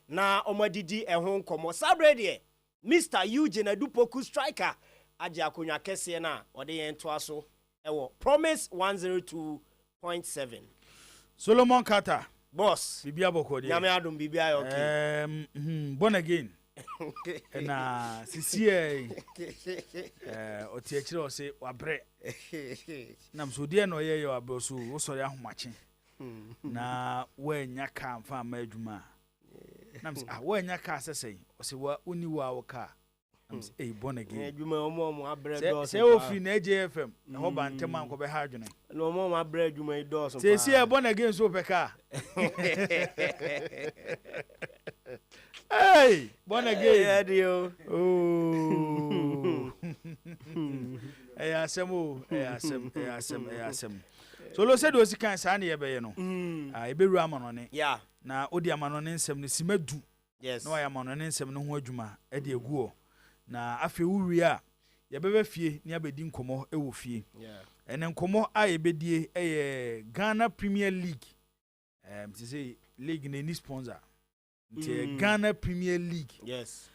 na omadidi ehon komo sabre de Mr. Eugene Adupoku striker aje akonya kese na ode yen to aso ewo Promise 102.7 Solomon Carter boss bibia bokodi nyame adom bibia okay born again na sisi oti akire o se wabre na mso die no ye yo abeso wo sori ahomache na wanya ka mfa ma adwuma na mse wanya ka asesei o se wa uni wa wo ka na mse born again adwuma omo abre do se o fi na AJFM na ho ba ntem anko be ha adwene no omo abre adwuma do so se si born again so be ka hey, born again. Oh. Hey, asem. So lo said was kan sa na ye be no. Eberu amanone. Yeah. Na odi amanone nsem ne simadu. Yes. Na ya amanone nsem no ho adwuma e de aguo. Na afi wuri a ye bebe fie ne abedi nkomo e wo fie. Yeah. Ene nkomo a ye bedie e Ghana Premier League. To say league ne sponsor. Ghana Premier League. Yes.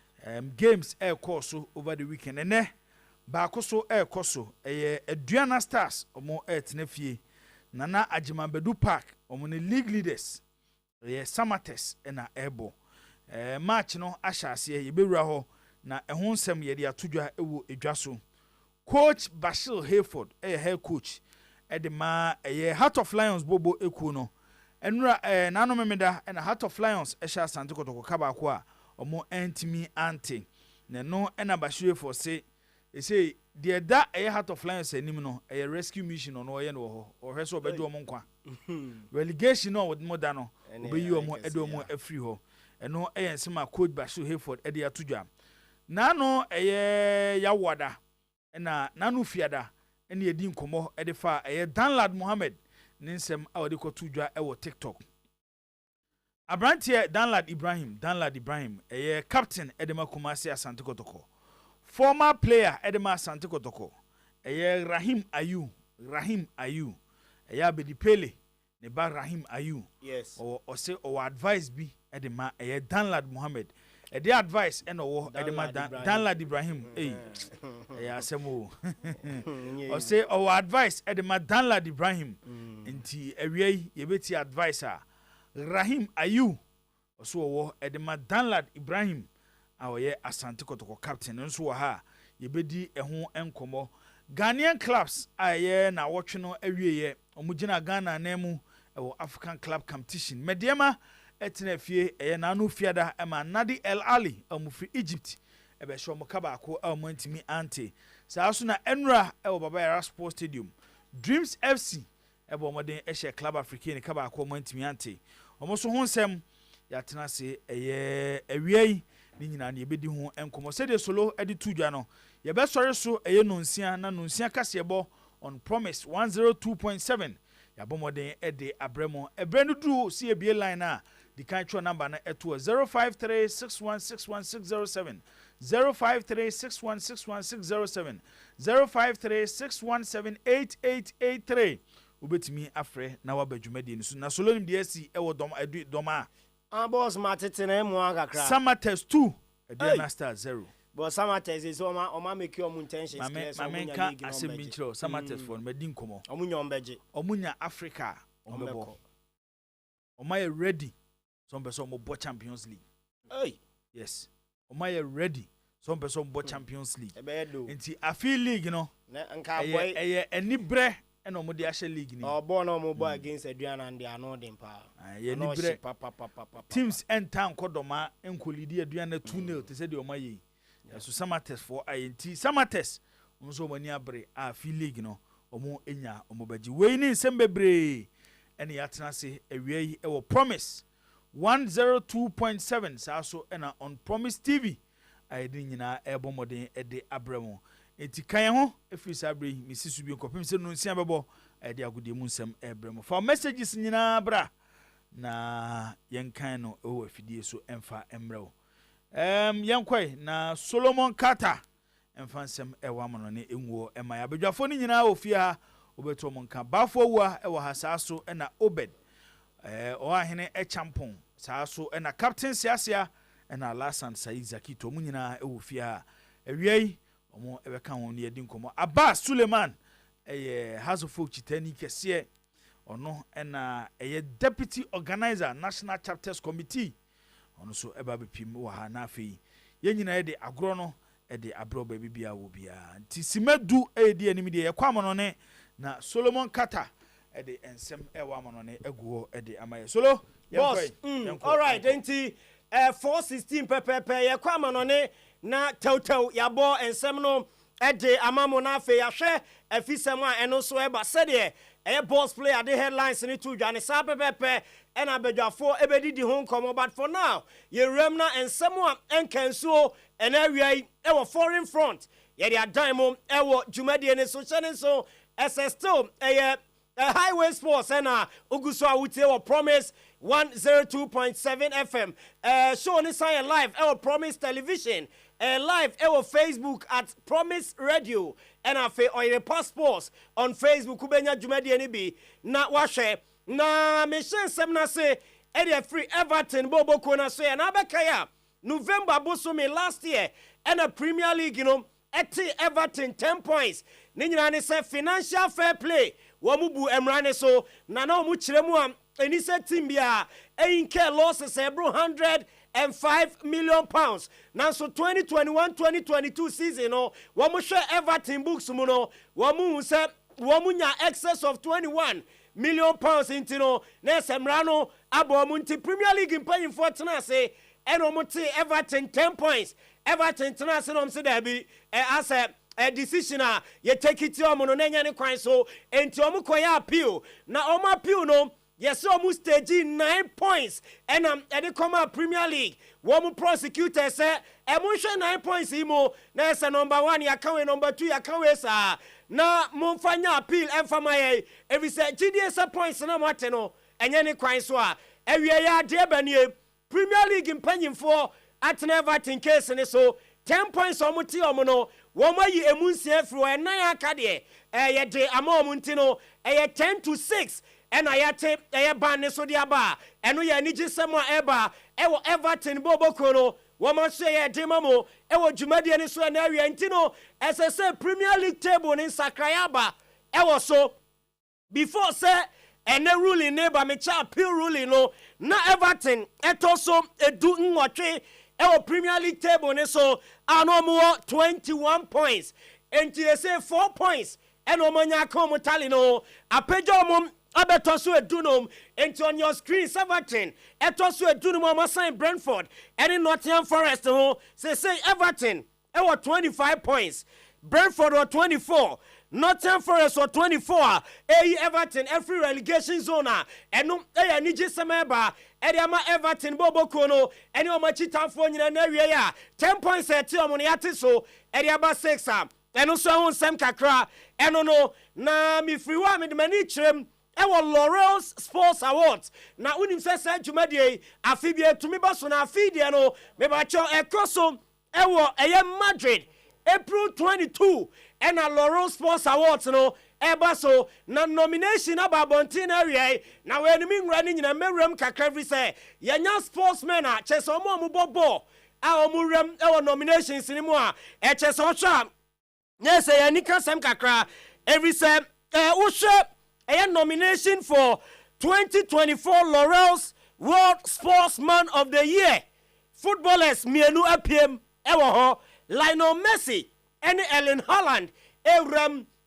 Games air course over the weekend. And baako so air course Aduana Stars omo etnefie. Nana Ajimabedu Park omo ne league leaders. Samates na Ebo. Match no ashase ye bewura ho na ehon nsem ye de atodwa ewo edwaso. Coach Bashir Hayford head coach de ma Heart of Lions bobo eku no. Enura nano memeda na Heart of Lions esha Asante Kotoko kabako a omo entimi ante ne no na Bashir for say the da Heart of Lions enim no rescue mission no ye no ho ohwe so obedu omo nkwa relegation no with moda no obeyi omo edo omo afri ho eno ensema coach Bashir Hayford e de atodwa nano yawada na nano fiada ene edi nkomo e de fa Danlad Mohammed ninsem awde ko tudwa e wo TikTok Abrantie Danlad Ibrahim captain Edema Kumasi Asante Kotoko former player Edema Asante Kotoko Rahim Ayu Bedi Pele ne ba Rahim Ayu yes or say or advice bi Edema Danlad Mohammed the advice and Edema Danlad Ibrahim asemo or say or advice Edema Danlad Ibrahim inti ewie yebeti advisor Rahim Ayu so wo Edema Danlad Ibrahim awoye Asante Kotoko captain nso wo ha yebedi eho enkomo Ghanaian clubs aye na wotwe no awieye omugina Ghana na mu ewo African club competition mediema etnefie na anu fiada ema Nadi El Ali omufri Egypt ebe show mukabako amantimi ante sa so na enra ewo Baba Yara Sports Stadium Dreams FC ebo moden ehye Club African kabako amantimi ante omoso ho nsem yatena se awiei ni nyina na yebedi ho enkomo se de solo edi tudwa no yebe sori so nonsia na nonsia kasebo on Promise 102.7 yabomoden ede abremo ebrenu du si ebie line na the control number na eto 0536161607 0536161607 0536178883 ubetimi afre na wabadwumadi ni so na solonim de asi ewo doma boss matete na emu akakra Samates 2 Aduana Stars 0 but Samates is oma make your intentions clear so omunya league no asem Samates for medin komo omunya ombeje omunya Africa ombebo omaye ready some person mo Champions League yes omaye ready some person mo Champions League enti afi league no na nka boy enibre eno mo de ahye league ni obo na mo boy against Aduana and they are not them pa enibre teams enta nkodoma enkolidi Aduana 2-0 te se de omaye so Samates for INT Samates nso mani abre afi league no omo enya omo baji we ni nsembebre ene yatena se awiei ewo Promise 102.7 sa so ena on Promise TV ayedi nyina ebo modern ede abremo enti kan ho efiri sabre misisu bi nkopem se no nsia bebo ede agodemu nsem abremo for messages nyina bra na yenkan no ewo afidie so emfa emrewo yenkwai na Solomon Carter emfa nsem ewo amono ne enwo ema ya bedwafo ni nyina ofia obeto monka bafo wa ewo hasaso ena Obed o ahene champon saa so ɛna captain Siasia ɛna Alasan Saizaki to mu nyinaa ɛwɔ fie a awiai ɔmo ɛbɛka wɔn ne yɛdi nkɔmmɔ. Abbas Suleiman ɛyɛ House of Folk Chitani kɛseɛ ɔno ɛna ɛyɛ deputy organizer National Chapters Committee ɔno so ɛba bɛpim wɔ ha na afei yɛn nyinaa yɛde agorɔ no ɛde abrɔ baabi bia wɔ bia nti simedu ɛdi anim deɛ yɛkɔ amano ne na Solomon Kata ɛde ensɛm ɛwɔ amano ne ɛguɔ ɛde amaye solo boss all right nti 416 pepepe yɛkɔ amano ne na tawtaw yabɔ ensɛm no ɛde amamo na afei yɛhwɛ afisɛm a ɛno so ɛba sɛdeɛ boss player the headlines ni to dwane sa pepepe ena bedwafo ebedidi ho nkomo but for now ye remna ensemo enkansuo ena wiai ewo foreign front ye dia dan mo ewo dwumade ne so chene so still highway sports ena uguso awutie wo promise 102.7 FM show ni sign live promise television live Facebook at Promise Radio and afe oyere passports on Facebook kubenya dwumade ni bi na wahwe na mission semna se area free Everton boboko na so na abekaya November bosomi last year and a Premier League Everton 10 points ni nyina ne se financial fair play wamubu emrane so na omu kiremu am eni se team bia einke losses ebro 105 million pounds. Now so 2021-2022 season wamu share Everton books mu no wamu se wamu nya excess of 21 million pounds into no na semrano abo mu nti Premier League impanyim for tena se eno mu te Everton 10 points Everton tena se no se da bi as a decision ye take it omo no nya ne kwan so enti omo koya appeal na omo appeal no yes almost stage 9 points and they come out Premier League one prosecutor say emotion 9 points imo na say number 1 ya kan we number 2 ya kan we sa na momfanya appeal emfamaye every say GDS points na mate no enye ne kwan so a ewie ya de banie Premier League impanyim for at never tin case ne so 10 points omuti omo woman yi emunsie fro enan aka de ye de ama omunti no 10-6 and ayate ban so dia ba eno ye ni gisemo eba ewo Everton boboko no woman say ye de mamo ewo dwumade ni so na awie ntino say Premier League table ni sakrayaba ewo so before say ene ruling neighbor me cha appeal ruling no na Everton etoso edu nwotwe ewo Premier League table ni so anomo 21 points enti they say 4 points eno manya kom tally no apejo mom abetoso edunom enti on your screen 17 etoso edunum amasan Brentford and Nottingham Forest ho say Everton ewo 25 points Brentford or 24 Nottingham Forest or 24 Everton every relegation zone eno niji semeba ama Everton boboko no eni o machitanfo nyina na wie ya 10 points eti omo ne ate so aba 6 eno so ho nsem kakra eno no na mi free wa me de mani kirem ewo Laurels Sports Awards na unim se dwumadie afibie tumi baso na afidie no me ba cho ekoso ewo Madrid April 22 and a Laurel Sports Awards no eba so na nomination about Bontin area na we enemy running in a merem kakra say yanya sportsmen a chese omo mu bobo a omu rem ewo nominations ni mu a chese ocha yes yanika sem kakra every say uhwe nomination for 2024 Laurels World Sportsman of the Year footballers mienu apiem ewo ho Lionel Messi and Erling Haaland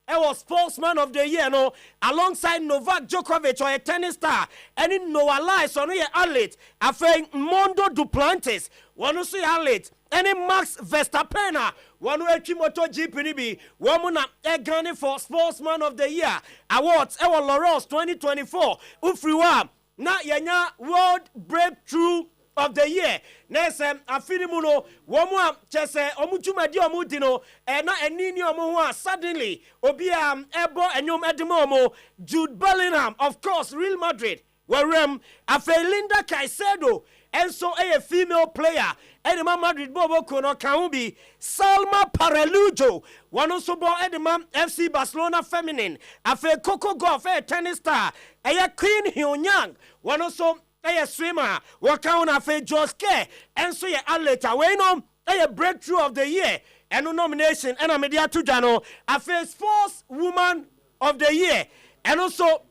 was Sportsman of the Year no alongside Novak Djokovic or a tennis star and in Noah Lyles on your athlete after Mondo Duplantis one who see athlete and in Max Verstappen one who Moto GP one gunning for Sportsman of the Year awards our Laurels 2024 Ufriwa na yanya World Breakthrough of the Year nesem afirimuno womu chese omujumadi omudino na enini omo suddenly obia ebo enyom edimo Jude Bellingham of course Real Madrid werem Linda Caicedo and so a female player Edema Madrid bobo kono kaubi Salma Paralujo one also bo Edema FC Barcelona feminine Coco Gauff a tennis star Queen Hyun Yang one also swimmer wɔka na afei Josh Kerr ɛnso yɛ athlete we no breakthrough of the year ɛno nomination ɛna mede ato dwa no afei sports woman of the year ɛno so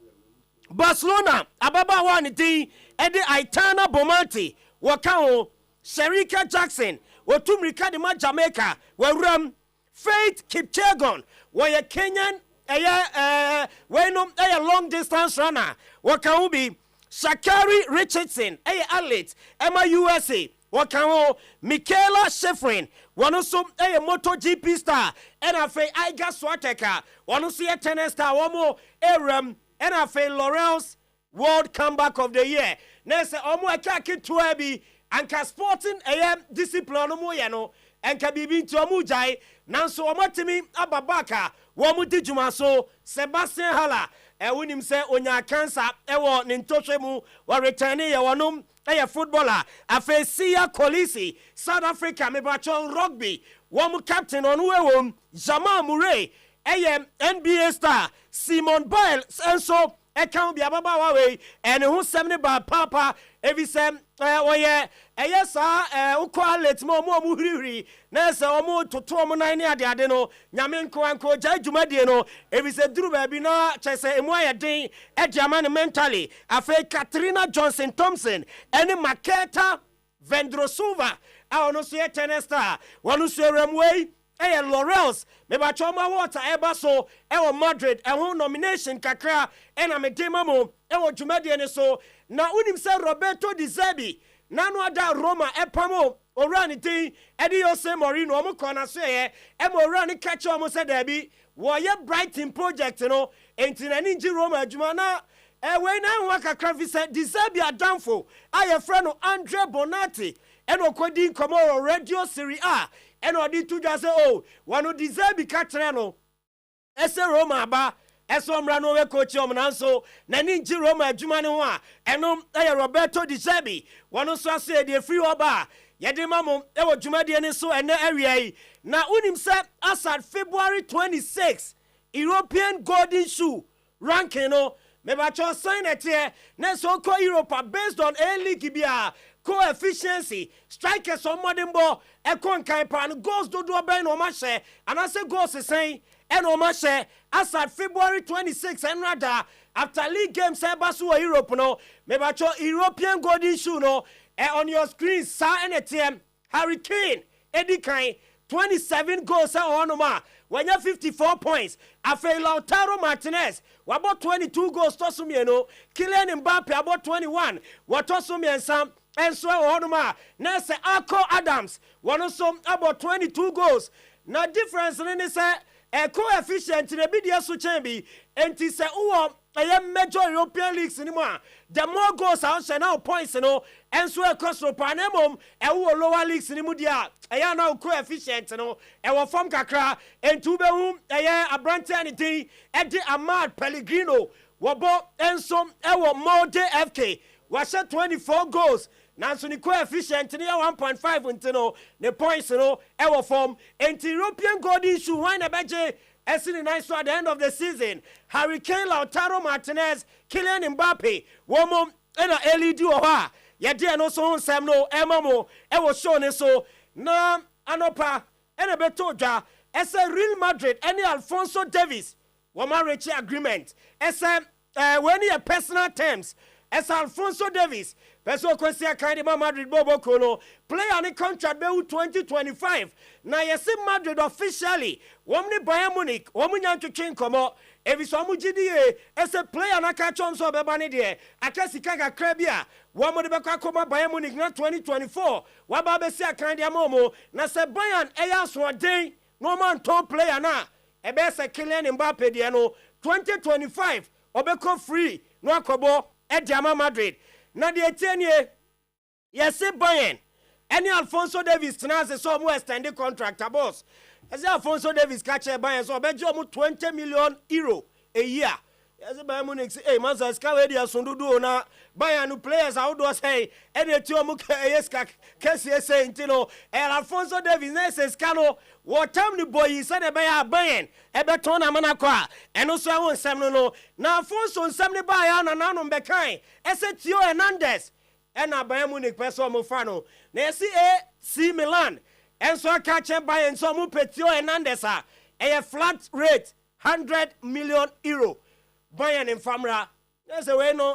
Barcelona ababaawa ne din ɛde Aitana Bonmatí wɔka ho Shericka Jackson wɔtumrika de ma Jamaica wɔwuram Faith Kipchoge wɔyɛ Kenyan weinom long distance runner wɔka ho bi Sha'Carri Richardson athlete Emma USA wɔka ho Michaela Schifrin wɔno so MotoGP star ɛna afei Iga Swiatek wɔno so yɛ tennis star wɔmo ɛwuram ɛna afei Laurel's World Comeback of the Year na sɛ ɔmo ɛka ketewa bi anka sporting discipline no mo yɛ no ɛnka biribi nti ɔmo gyae nanso ɔmo atimi aba back a wɔmo di dwuma so Sebastian Haller wonim sɛ onya cancer ɛwɔ ne ntɔhwɛ mu wɔretɛne yɛ wɔnom footballer afei Siya Kolisi South Africa mebacho rugby wɔmo captain ɔno ɛwɔ Jamal Murray NBA star Simone Biles enso ɛka bi ababa we ɛne ho sɛm ne ba papa evi sɛm wɔyɛ saa ukɔ athlete mo hurihuri na sɛ ɔmo toto ɔmo nan ne ade no nyame nko gya dwumadie no evi sɛ duru baabi na kyɛ sɛ emu ayɛ den ɛde ama ne mentally afei Katrina Johnson Thompson ɛne Maketa Vendrosova a ɔno so yɛ tennis star wɔno so ɛwuram Laurels mebacho ma water eba so ewo Madrid eho nomination kakra ena medema mo ewo dwumadie ne so na unim se Roberto Di Zerbi nanu ada Roma epamo owura ne tin edi Jose Mourinho omo kona so ye emo owura ne catch omo se da bi wo ye Brighton project no enti na ninji Roma adwuma na we na ho kakra fi se Di Zerbi adamfo aye frɛ no Andre Bonatti eno kodi nkomo Radio Serie A eno di tu dwa se wano Di Zerbi ka kyerɛ no ese Roma ba eso mra no we coach om nanso na ninji Roma adwuma ne ho a eno Roberto Di Zerbi wano so ase de free oba yede mamom ewo dwumadie ne so ene awia na unim se asad February 26 European Golden Shoe ranking no mebacho sign it here na so ko Europa based on A-League bia coefficiency strikers on modern ball ekon kan pan goals do ben no ma share and I say goals say and no ma share as at February 26 and rather after league games basu Europe no mebacho European Golden Shoe no on your screen sa NTM Harry Kane Eddie Kane 27 goals on ma when you 54 points after Lautaro Martinez about 22 goals to sumieno Kylian Mbappe about 21 what to sumien sam and so on Nese Arco Adams one also about 22 goals na difference in this coefficient in the media so chambi and tis a major European leagues anymore the more goals out now points and so across the panemum and lower leagues in the mudia I now coefficient and form kakra and to be a brand anything at the Amad Pellegrino wabo and some Molde FK was 24 goals. Nanso ni coefficient near 1.5 until the points ever form and European Golden Shoe wine a beje as in nice at the end of the season. Harry Kane, Lautaro Martinez, Kylian Mbappe, woman and a LED oha. Yadi no so sam no emamo ever shown so na anopa and a betoja as a Real Madrid any Alphonso Davies woman reach agreement as when your personal terms as Alphonso Davies Peso Kosia Kandima Madrid Bobo Kono play on a contract be 2025 na yesi Madrid officially womni Bayern Munich womunya ntwetwe nkomo ebisomu gidie ese player na ka chom so beba ne de akasi kaka krabia womu de bekwa koma Bayern Munich na 2024 waba be si akande amomo na se Bayern eya so den no man top player na ebe se Kylian Mbappe de no 2025 obeko free no akobo Ediama Madrid. Na de etenye yesi Bayern. Any Alphonso Davies tnaze so mo extend contract boss. As Alphonso Davies catch Bayern so bejo mo 20 million euro a year. Yes Bayern Munich say manza ska we dia sundudu na Bayern players how do say ene ti o mo yeska kesi say ntino Alphonso Davies na say ska no what time the boy said e Bayern e beton na mana kwa eno so won sem no na Alphonso nsem ne Bayern na nanom bekan ese Tio Hernandez ɛna Bayern Munich pɛ sɛ ɔmo fa no na yɛsi AC Milan ɛnso aka kyɛ Bayern nso ɔmo pɛ Theo Hernandez a ɛyɛ flat rate €100 million Bayern mfamra ɛsɛ wei no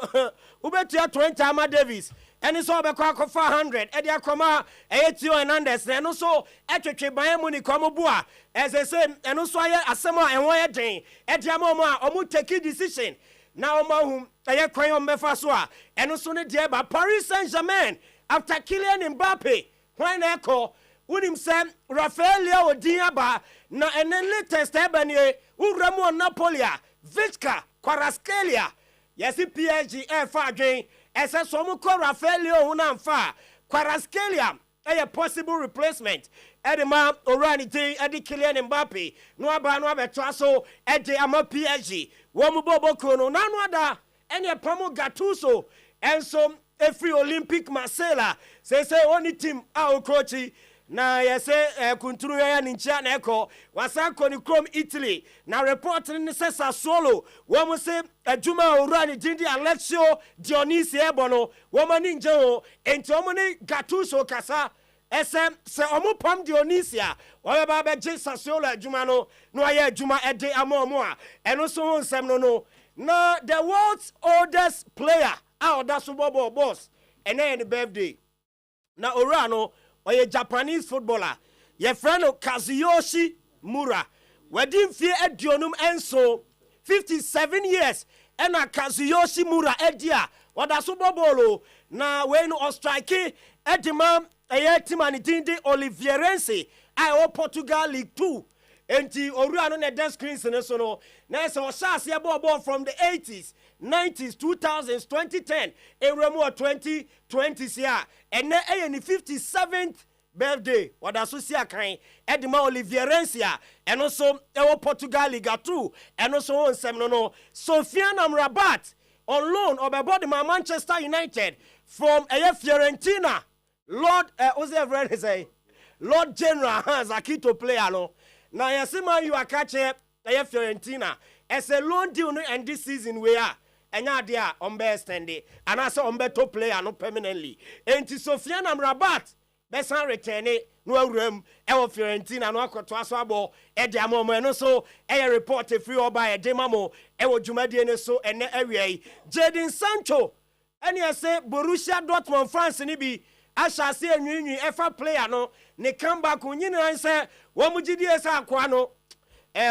wobɛtua 20 ama Davis ɛne sɛ ɔbɛkɔ akɔfa 100 ɛde akɔma ɛyɛ Theo Hernandez na ɛno so ɛtwetwe Bayern Munich ɔmo bo a ɛsɛ sɛ ɛno so ayɛ asɛm a ɛho yɛ den ɛde ama ɔmo a ɔmo take decision na ɔmo ahum ɛyɛ kwan ɔmo bɛfa so a ɛno so ne deɛ ba Paris Saint-Germain after Kylian Mbappe hwan na ɛkɔ wonim sɛ Rafael Leao din aba na ɛne latest ɛba nie wowura mu wɔ Napoli a Vitka Kvaratskhelia yɛsi PSG ɛfa adwen ɛsɛ sɛ ɔmo kɔ Rafael Leao ho na mfa Kvaratskhelia ɛyɛ possible replacement ɛde ma owura ne din ɛde Kylian Mbappe no aba no abɛtoa so ɛde ama PSG wɔn mu bɔbɔ no nanu ada ɛne Pamo Gattuso ɛnso efiri Olympic Marseille sɛsɛ wɔn team a okrochi na yɛsɛ kunturu yɛ ne nkyia na ɛkɔ wasa kɔ ne kurom Italy na report ne sɛ Sassuolo wɔn mo se adwuma owura ne din di Alessio Dionisi ɛbɔ no wɔn mo ne nkyɛn ho enti wɔn ne Gattuso kasa ɛsɛ sɛ ɔmo pam Dionisi a wɔbɛba abɛgye Sassuolo adwuma no na wɔayɛ adwuma ɛde ama ɔmo a ɛno so ho nsɛm no na the world's oldest player a ɔda so bɔbɔ boss ɛnɛ yɛ ne birthday na owura no ɔyɛ Japanese footballer yɛfrɛ no Kazuyoshi Mura wadi mfie aduonum enso 57 years ɛna Kazuyoshi Mura edi a ɔda so bɔbɔɔlo na wei no ɔstrike ɛdima ɛyɛ team ani din de Oliveirense a ɛwɔ Portugal League 2 enti owura no na ɛda screens ne so no na ɛsɛ ɔhyɛ aseɛ bɔɔbɔɔ from the 80s 90s 2000s 2010 ewura mu wɔ 2020s a ɛnɛ ɛyɛ ne 57th birthday wada so si akan ɛdima Oliveirense a ɛno so ɛwɔ Portugal Liga 2 ɛno so ho nsɛm no Sofiane Amrabat on loan ɔbɛbɔ de ma Manchester United from Fiorentina Lord Lord General Zakito player no na yɛsema you akache Fiorentina as a loan deal no end this season where ɛnya ade a ɔmbɛ extend anase ɔmbɛto player no permanently enti Sofiane Amrabat besan return no awuram ɛwɔ Fiorentina no akɔto aso abɔ ɛde amɔmɔ no so ɛyɛ report free oba ɛde mamo ɛwɔ dwumadie ne so ɛnɛ awiai Jadon Sancho ɛne ɛsɛ Borussia Dortmund France ni bi ahyase enwinwi ɛfa player no ne comeback nyina sɛ wɔn mu gidie sɛ akwa no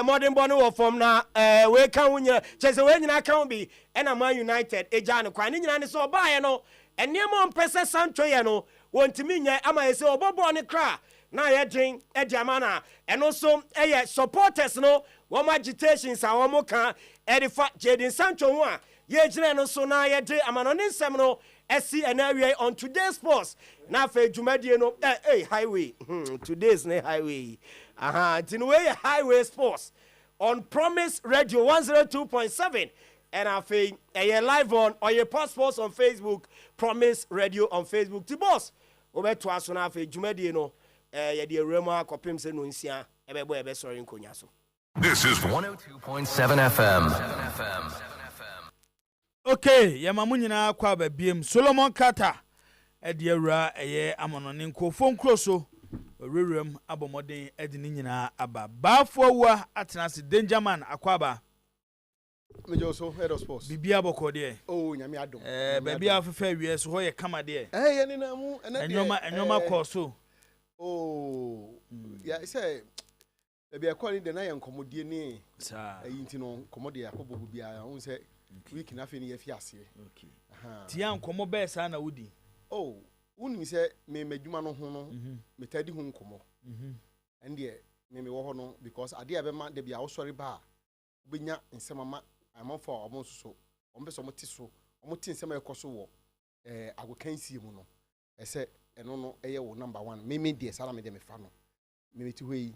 modern bono wɔ fam na we kan wonya kyese we nyina kan bi ɛna Man United eja ne kwa ne nyina ne so ɔbaaye no ɛnneɛma ɔmpɛsɛ Sancho yɛ no wɔntimi nyɛ ama yɛsɛ ɔbɔbɔ ne kra na yɛ den ɛdi ama na ɛno so ɛyɛ supporters no wɔn agitations a wɔn ka ɛde fa Jadon Sancho ho a yɛgyina no so na yɛde ama no ne nsɛm no ɛsi ɛna on today's sports na afɛ dwumadie no highway today's ne highway tinway highway sports on Promise Radio 102.7 and afei live on your passports on Facebook Promise Radio on Facebook ti boss obeto aso na afei dwumadie no yɛde awurama akɔpem sɛ no nsia ɛbɛbɔ ɛbɛsɔre nkonya so. This is 102.7 FM. Okay, yɛma mo nyinaa kɔ aba biem Solomon Carter ɛde awura ɛyɛ amonone nkofo nkro so owuram abɔmɔden ɛde ne nyinaa aba baafo wa atenase Dangerman akwaba mejo so head of sports bibia bɔkɔ de nyame adom baabi afefa wie so hɔ yɛ kama de yɛ ne na mu enwoma kɔ so ya sɛ baabi akɔ ne de na yɛ nkɔmɔdie ne saa ayi nti no nkɔmɔdie akɔbɔ bibia ho sɛ week na fe ne yɛ fi ase okay tia nkɔmɔ bɛɛ saa na wodi woni sɛ me madwuma no ho no metadi ho nkɔmɔ ɛndeɛ me wɔ hɔ no because ade a bɛma de bia wo sɔre ba obenya nsɛm ama amanfo a ɔmo so ɔmo bɛsɛ ɔmo te so ɔmo te nsɛm ɛkɔ so wɔ agokansie mu no ɛsɛ ɛno no ɛyɛ wo number 1 me deɛ sala me de me fa no me ti hɔ yi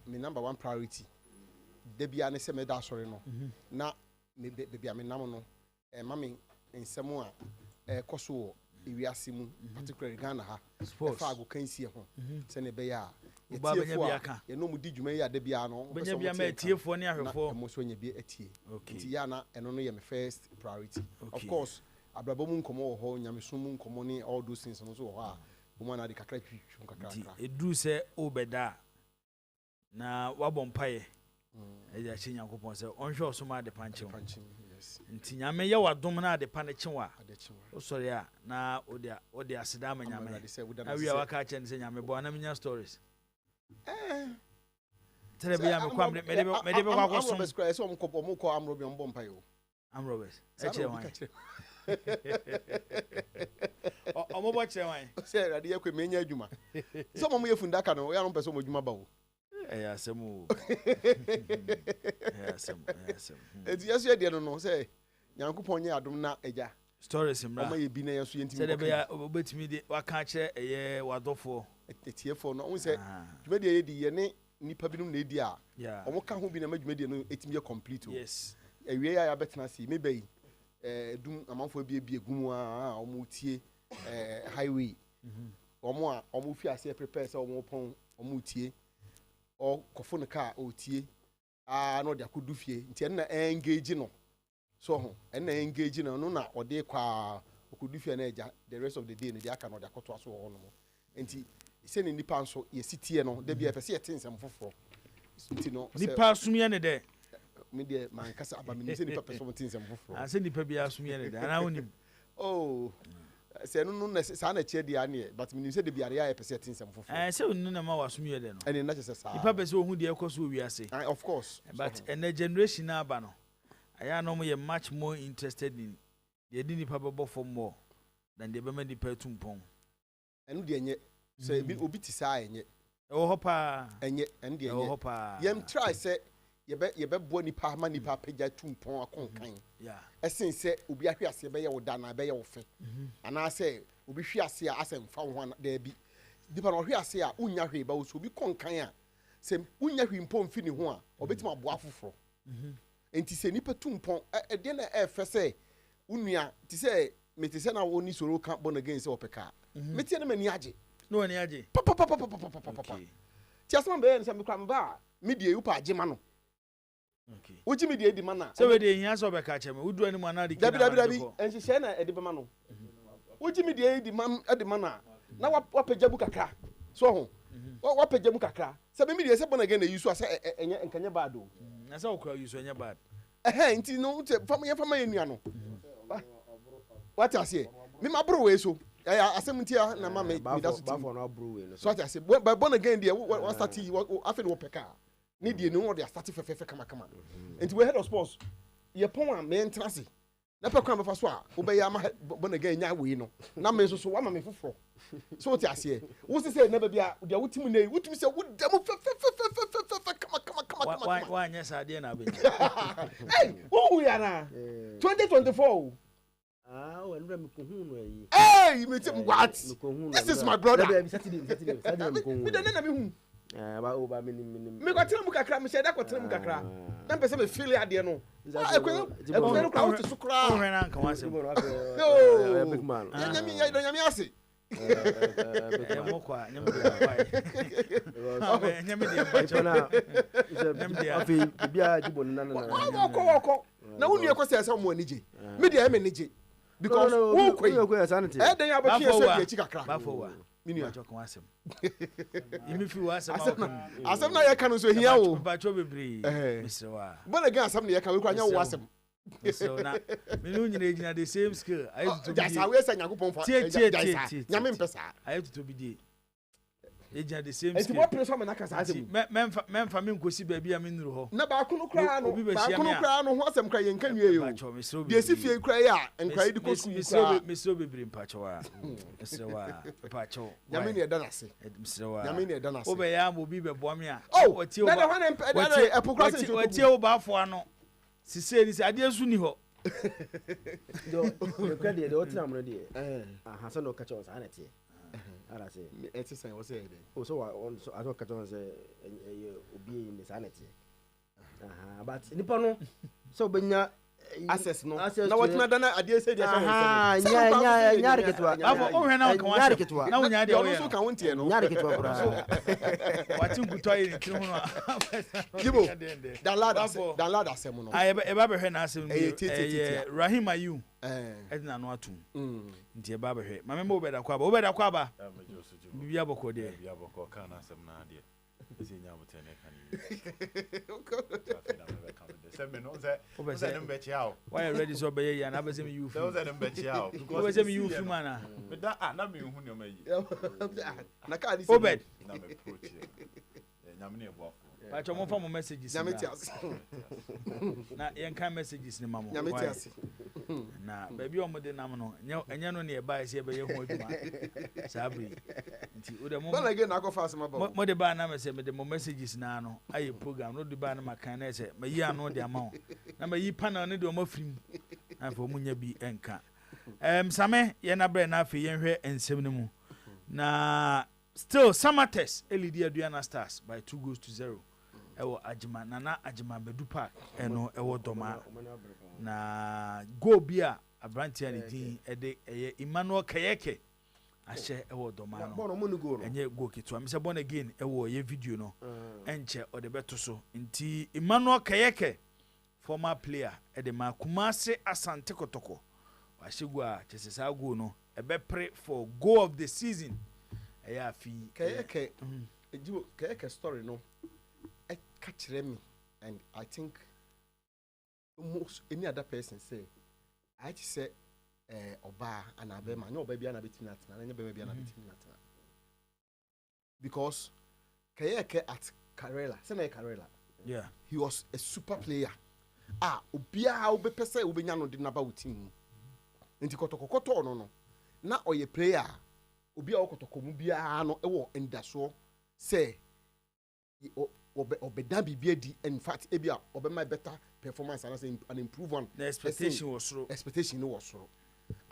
me number 1 priority de bia ne sɛ me da sɔre no na me bia me nam no ma me nsɛm a ɛkɔ so wɔ ewiase mu particularly Ghana ha sports fa agokansie ho sɛ ne bɛyɛ a yɛtiefo no mu di dwuma yi ade bia no benya bia ma tiefo ne ahwefo mo so nya bi atie nti ya na ɛno no yɛ me first priority of course abrabɔ mu nkɔmmɔ wɔ hɔ nyamesom mu nkɔmmɔ ne all those things no so wɔ hɔ a wɔn na de kakra twitwum kakra eduru sɛ obɛda na wabɔ mpaeɛ ɛde ahyɛ nyankopɔn sɛ ɔnhwɛ ɔsom ade pa nkyɛw nti nyame yɛ wadom na ade pa ne kyew a wosɔre a na wode aseda ama nyame awie a waka kyɛ ne sɛ nyame bɔ na menya stories tɛrɛ bɛyɛ mekɔ mede bɛkɔ akɔsom sɛ ɔmokɔ amrɔ bi ɔmbɔ mpaeɛ o amrobes ɛkyerɛ wan ɔmɔbɔ kyerɛ wan sɛ awurade yɛkɔ menya adwuma sɛ ɔmɔ yɛ fundaka no ɔyɛ no mpɛ sɛ ɔmɔ adwuma ba o ɛyɛ asɛm o ɛnti yɛso yɛ deɛ no no sɛ nyankopɔn nyɛ adom na agya stories mmra ɔma yɛ bi na yɛso yɛntimi sɛdeɛ bɛyɛ wobɛtumi de waka kyerɛ ɛyɛ wadɔfoɔ ɛtiefoɔ no ɔhu sɛ dwumadeɛ yɛdi yɛne nnipa binom na ɛdi a ɔmo ka ho bi na ma dwumadeɛ no ɛtumi yɛ complete o awie a yɛabɛtena ase mebɛyi dum amanfoɔ biebie gu mu a ɔmo tie highway ɔmo a ɔmo fi aseɛ prepare sɛ ɔmo pɔn ɔmo tie ɔkɔfo no kaa ɔtie na ɔde akɔdu fie nti ɛno na engage no so ho ɛno na engage no no na ɔde kɔ a ɔkɔdu fie na agya the rest of the day no de aka na ɔde akɔto aso wɔ hɔ no nti sɛ ne nipa nso yɛsi tie no da bi ɛpɛ sɛ yɛte nsɛm foforɔ nti no nipa asomyɛ ne dɛ me deɛ mankasa aba menim sɛ nipa pɛ sɛ ɔte nsɛm foforɔ sɛ nipa bi asomyɛ ne dɛ anaa wonim sɛ no no saa na kyerɛ deɛ aneɛ but menim sɛ de biare a yɛpɛ sɛ yɛte nsɛm foforɔ sɛ wonu na ma wasomyɛ dɛ no ɛne na kyɛ sɛ saa nipa pɛ sɛ ɔhu deɛ ɛkɔ so wiase of course but ɛnɛ generation no aba no ɛyɛ na ɔmo yɛ much more interested in deɛ de nipa bɛbɔ fam wɔ than deɛ bɛma nipa atu mpɔn ɛno deɛ ɛnyɛ sɛ obi te saa ɛnyɛ ɛwɔ hɔ paa ɛnyɛ ɛno deɛ ɛwɔ hɔ paa yɛm try sɛ yɛbɛboa nipa ama nipa apagya tu mpɔn akɔnkan ɛsen sɛ obi ahwe aseɛ bɛyɛ wo da na bɛyɛ wo fe anaasɛ obi hwe aseɛ a asɛ mfa wo ho daabi nipa na ɔhwe aseɛ a wonya hwee ba wo so obi kɔnkan a sɛ wonya hwee mpɔn mfi ne ho a ɔbɛtumi aboa foforɔ enti sɛ nipa tu mpɔn ɛdeɛ na ɛfɛ sɛ wo nua te sɛ mete sɛ na wo ni soro ka bɔ na gain sɛ ɔpɛ kaa metie na m'ani agye na w'ani agye papapapapapapapa ti asɛm bɛyɛ no sɛ mekora meba a medeɛ wopa agye ma no wogye me deɛ edi ma na sɛ wede ehia sɛ ɔbɛka kyɛ me wodu anim anaa de kina dabi nhyehyɛ na ɛde bɛma no wogye me deɛ edi ma na wapagya bu kakra so ho wapagya mu kakra sɛ me deɛ sɛ bɔ na gain na yi so a sɛ ɛnyɛ nkanyɛ bad o na sɛ wokora yi so ɛnyɛ bad nti no yɛfama yɛ nua no wate aseɛ memaboro wei so asɛm ntia na ma meda so so wate aseɛ bɔ na gain deɛ wastate afei ne wɔpɛ kaa ne deɛ ne wɔde astate fɛfɛɛfɛ kamakama nti we head of sports yɛpɔn a mɛntena ase na pɛ kwan bɛfa so a wobɛyɛ ama bɔ na gain nya wei no na me nso so wama me foforɔ so wote aseɛ wo se sɛ na baabi a deɛ wotim ne wotumi sɛ woda mu fɛfɛfɛfɛfɛ kama woanyɛ saa deɛ na abɛnya wohu yɛ anaa 2024 Hey, what? This is my brother. Me dey na me hu. Me go tell mu kakra, me say da go tell mu kakra. Na pese me feel ade no. Ekwe no kwa wo so kra. wo hwɛ na nka wasɛm big man. Nyame ase. ɛmɔ kwa nyame deɛ mbakyɛ nyame deɛ Afi bia jibo na Woko. Na wo nua kwese ase mo anije. Me dey me nije. Because who kwai then you about here so dey kakra bafowa minua bacho kan asem imi fi wa asem asem na ye kan so hia wo bacho bebre misrewa but again asem na ye kan we kwa nya wo asem so na me no nyina gyina the same skill I used to be just we say nyakopon fa nyame mpesa I used to be the egyina the same skill skill what place na kasa asem memfa me nkosi baabi a me nuru ho na ba kono kra no ho asem kra ye nka nwie yo de si fie kra ya nkra yi di ko su misro bebre mpacho a misrewa mpacho nyame ne da nase misrewa nyame ne da nase obe ya mo bi be boame a watie wo ba afo ano sise ni se ade su ni ho do credit de otina mo de aha so no catch on sa na tie ara say exercise was say oh so on so aso catch on say obi in the sanity aha but nipa no so obenya access no Access na to watima dana ade say dia Aha, nyare ketwa. Afọ o hwe na nka Nyare wase. ketwa. Na wonya de no wo so ka wontie no Nyare ketwa bra. Wati nkuto yi tiri ho no. Kibo dan lad asem no Eba be hwe na asem Eh, ni Rahim Ayu edina no atum. Nti eba be hwe. Mame mo obeda kwa ba. Bibia boko de. Bibia boko kana asem na de. Ese nya mutene kan yi. Obese no bechi ao. Why you ready so be ya na be say you fu. Obese no bechi ao. Because say you fu man na. Me da na me hu ne mayi. na ka di Obed. Na me approach. Nyame ne ebo afo. Ba cho mo fa mo messages. nyame ti ase Na yen kan messages ni mamo. nyame ti ase Na baby o mo de nam no enya no ne e ba ese be ye ho adwuma. Sabri. Nti o de mo bana again na go fast ma ba mo de ba na me se me de mo messages na no aye program no de ba na makan na se me yi ano de ama wo na me yi panel ne de o ma frim na fo munya bi enka same ye na bre na afi ye hwe ensem ne mu na still Samates elidi Aduana Stars by 2-0 ewo Ajima Nana Ajima Bedu Park eno ewo Doma na go bia abrantia ne din ede eye Emmanuel Kayeke ahye ewo Doma no Bono mu go no. enye go kitwa me se born again ewo ye video no enche ode beto so nti Emmanuel Kayeke former player ede ma Kumase Asante Kotoko wahye a chesesa go no ebe pray for goal of the season eya fi kayeke ejibo kayeke story no I catch me and I think almost any other person say I just say oba and abema no oba bia na betimi atena na nya bema bia na betimi atena because kayeke at Karela say na Karela yeah he was a super player obia obepɛ sɛ obenya no de naba wo team mu nti kɔtɔkɔtɔ no na ɔyɛ player obia ɔkɔtɔkɔ mu bia no ɛwɔ ndaso sɛ obeda bibia di in fact ebia obema better performance and say an improve one the expectation was through expectation no was through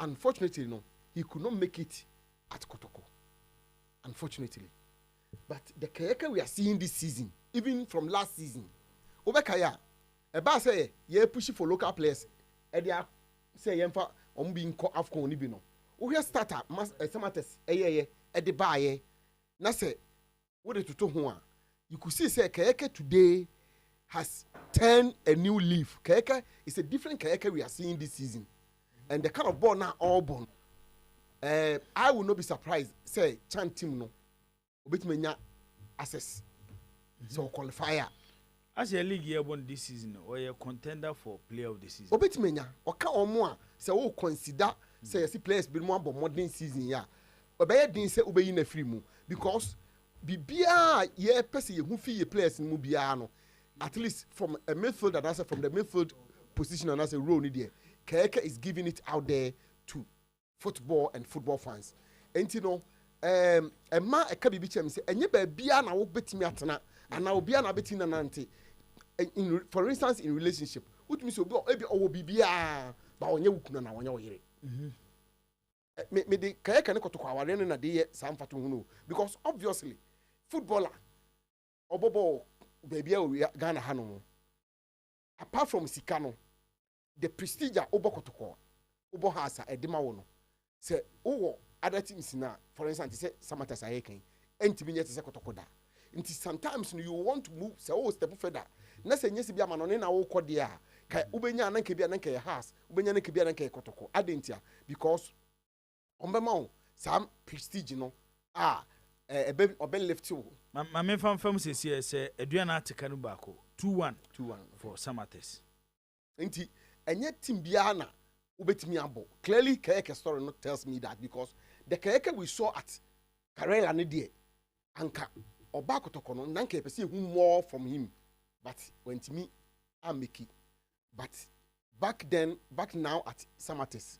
unfortunately no he could not make it at Kotoko unfortunately but the Kayeke we are seeing this season even from last season obekaya eba say ye push for local players e dia say ye mfa om bi nko Afcon ni bi no wo hwe starter Samates eyeye e de baaye na say wo de toto ho a you could see say Kayeke today has turned a new leaf. Kayeke is a different Kayeke we are seeing this season and the kind of ball now all born I will not be surprised say Chan team no obetimenya access so qualifier as a league year born this season or a contender for player of the season obetimenya oka omo a say wo consider say you see players be more about modern season ya obeye din say obeyi na free mu because bibia ye person ye hu fi ye players mu bia no at least from a midfielder that's from the midfield position and as a role ni there Kayeke is giving it out there to football and football fans and you know ma e ka bibi chem say enye ba bia na wo betimi atena ana obia na betimi na nante for instance in relationship utumi so obi owo bibia ba onye wukuna na onye oyere me de Kayeke ne kotoko aware ne na de ye samfato hu no because obviously footballer obobo baby we Ghana hano apart from Sikano the prestige obokotoko obo hasa edema wo no say owo other teams na for instance say Samatas ayekan entimi nyete say kotoko da nti sometimes you want to move say oh step further na say nyesi bia ma no ne na wo kode a kai ubenya na nke bia na nke has ubenya na nke bia na nke kotoko adentia because ombema some prestige no obe left you ma me fam say Aduana ateka no baako 2-1 for Samates nti enye team bia na ubetimi abo clearly Kayeke story no tells me that because the Kayeke we saw at Karela ne there anka oba kotoko no nanka pese hu more from him but when to me am make it but back now at Samates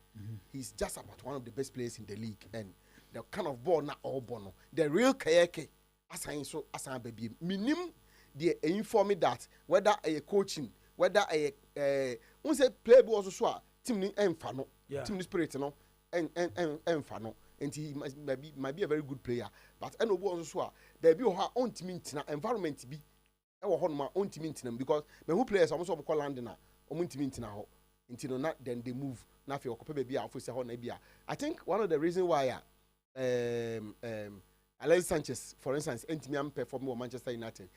he's just about one of the best players in the league and the kind of ball na all bono the real Kayeke asan baby minim they inform me that whether a coaching whether a one say play ball also so team ni emfa no team ni spirit no emfa no and he might be a very good player but eno ball also so there be ho on team ntina environment bi e wo ho no ma on team ntina because me who players almost call land na omo team ntina ho until not then they move. Now if you occupy baby officer or maybe I think one of the reasons why Alexis Sanchez, for instance, Entimiam performed for Manchester United.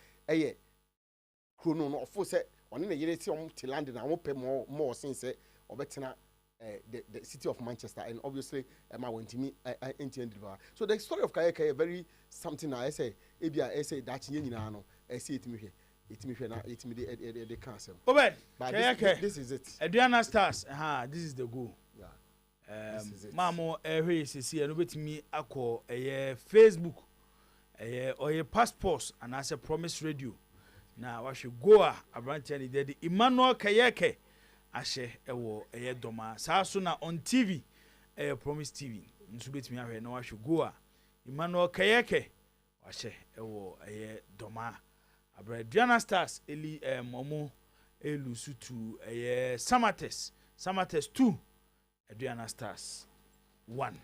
Chrono no for say one in the year to London and won't pay more since or better the city of Manchester, and obviously Emma went to me so the story of Kayeke very something I say that I see it me here. It me the council. But this is it. Adriana Stars, this is the goal. This is it. Mamo see and with me ako Facebook or passports and as a promise radio. Now I should go a branch any day. Emmanuel Kayeke ashe ewo doma. Sasuna on TV promise TV. Nsubit me ahe no I should go a Emmanuel Kayeke ashe ewo doma. Adriana Stars eli momo elusu to Samates 2 Adriana Stars 1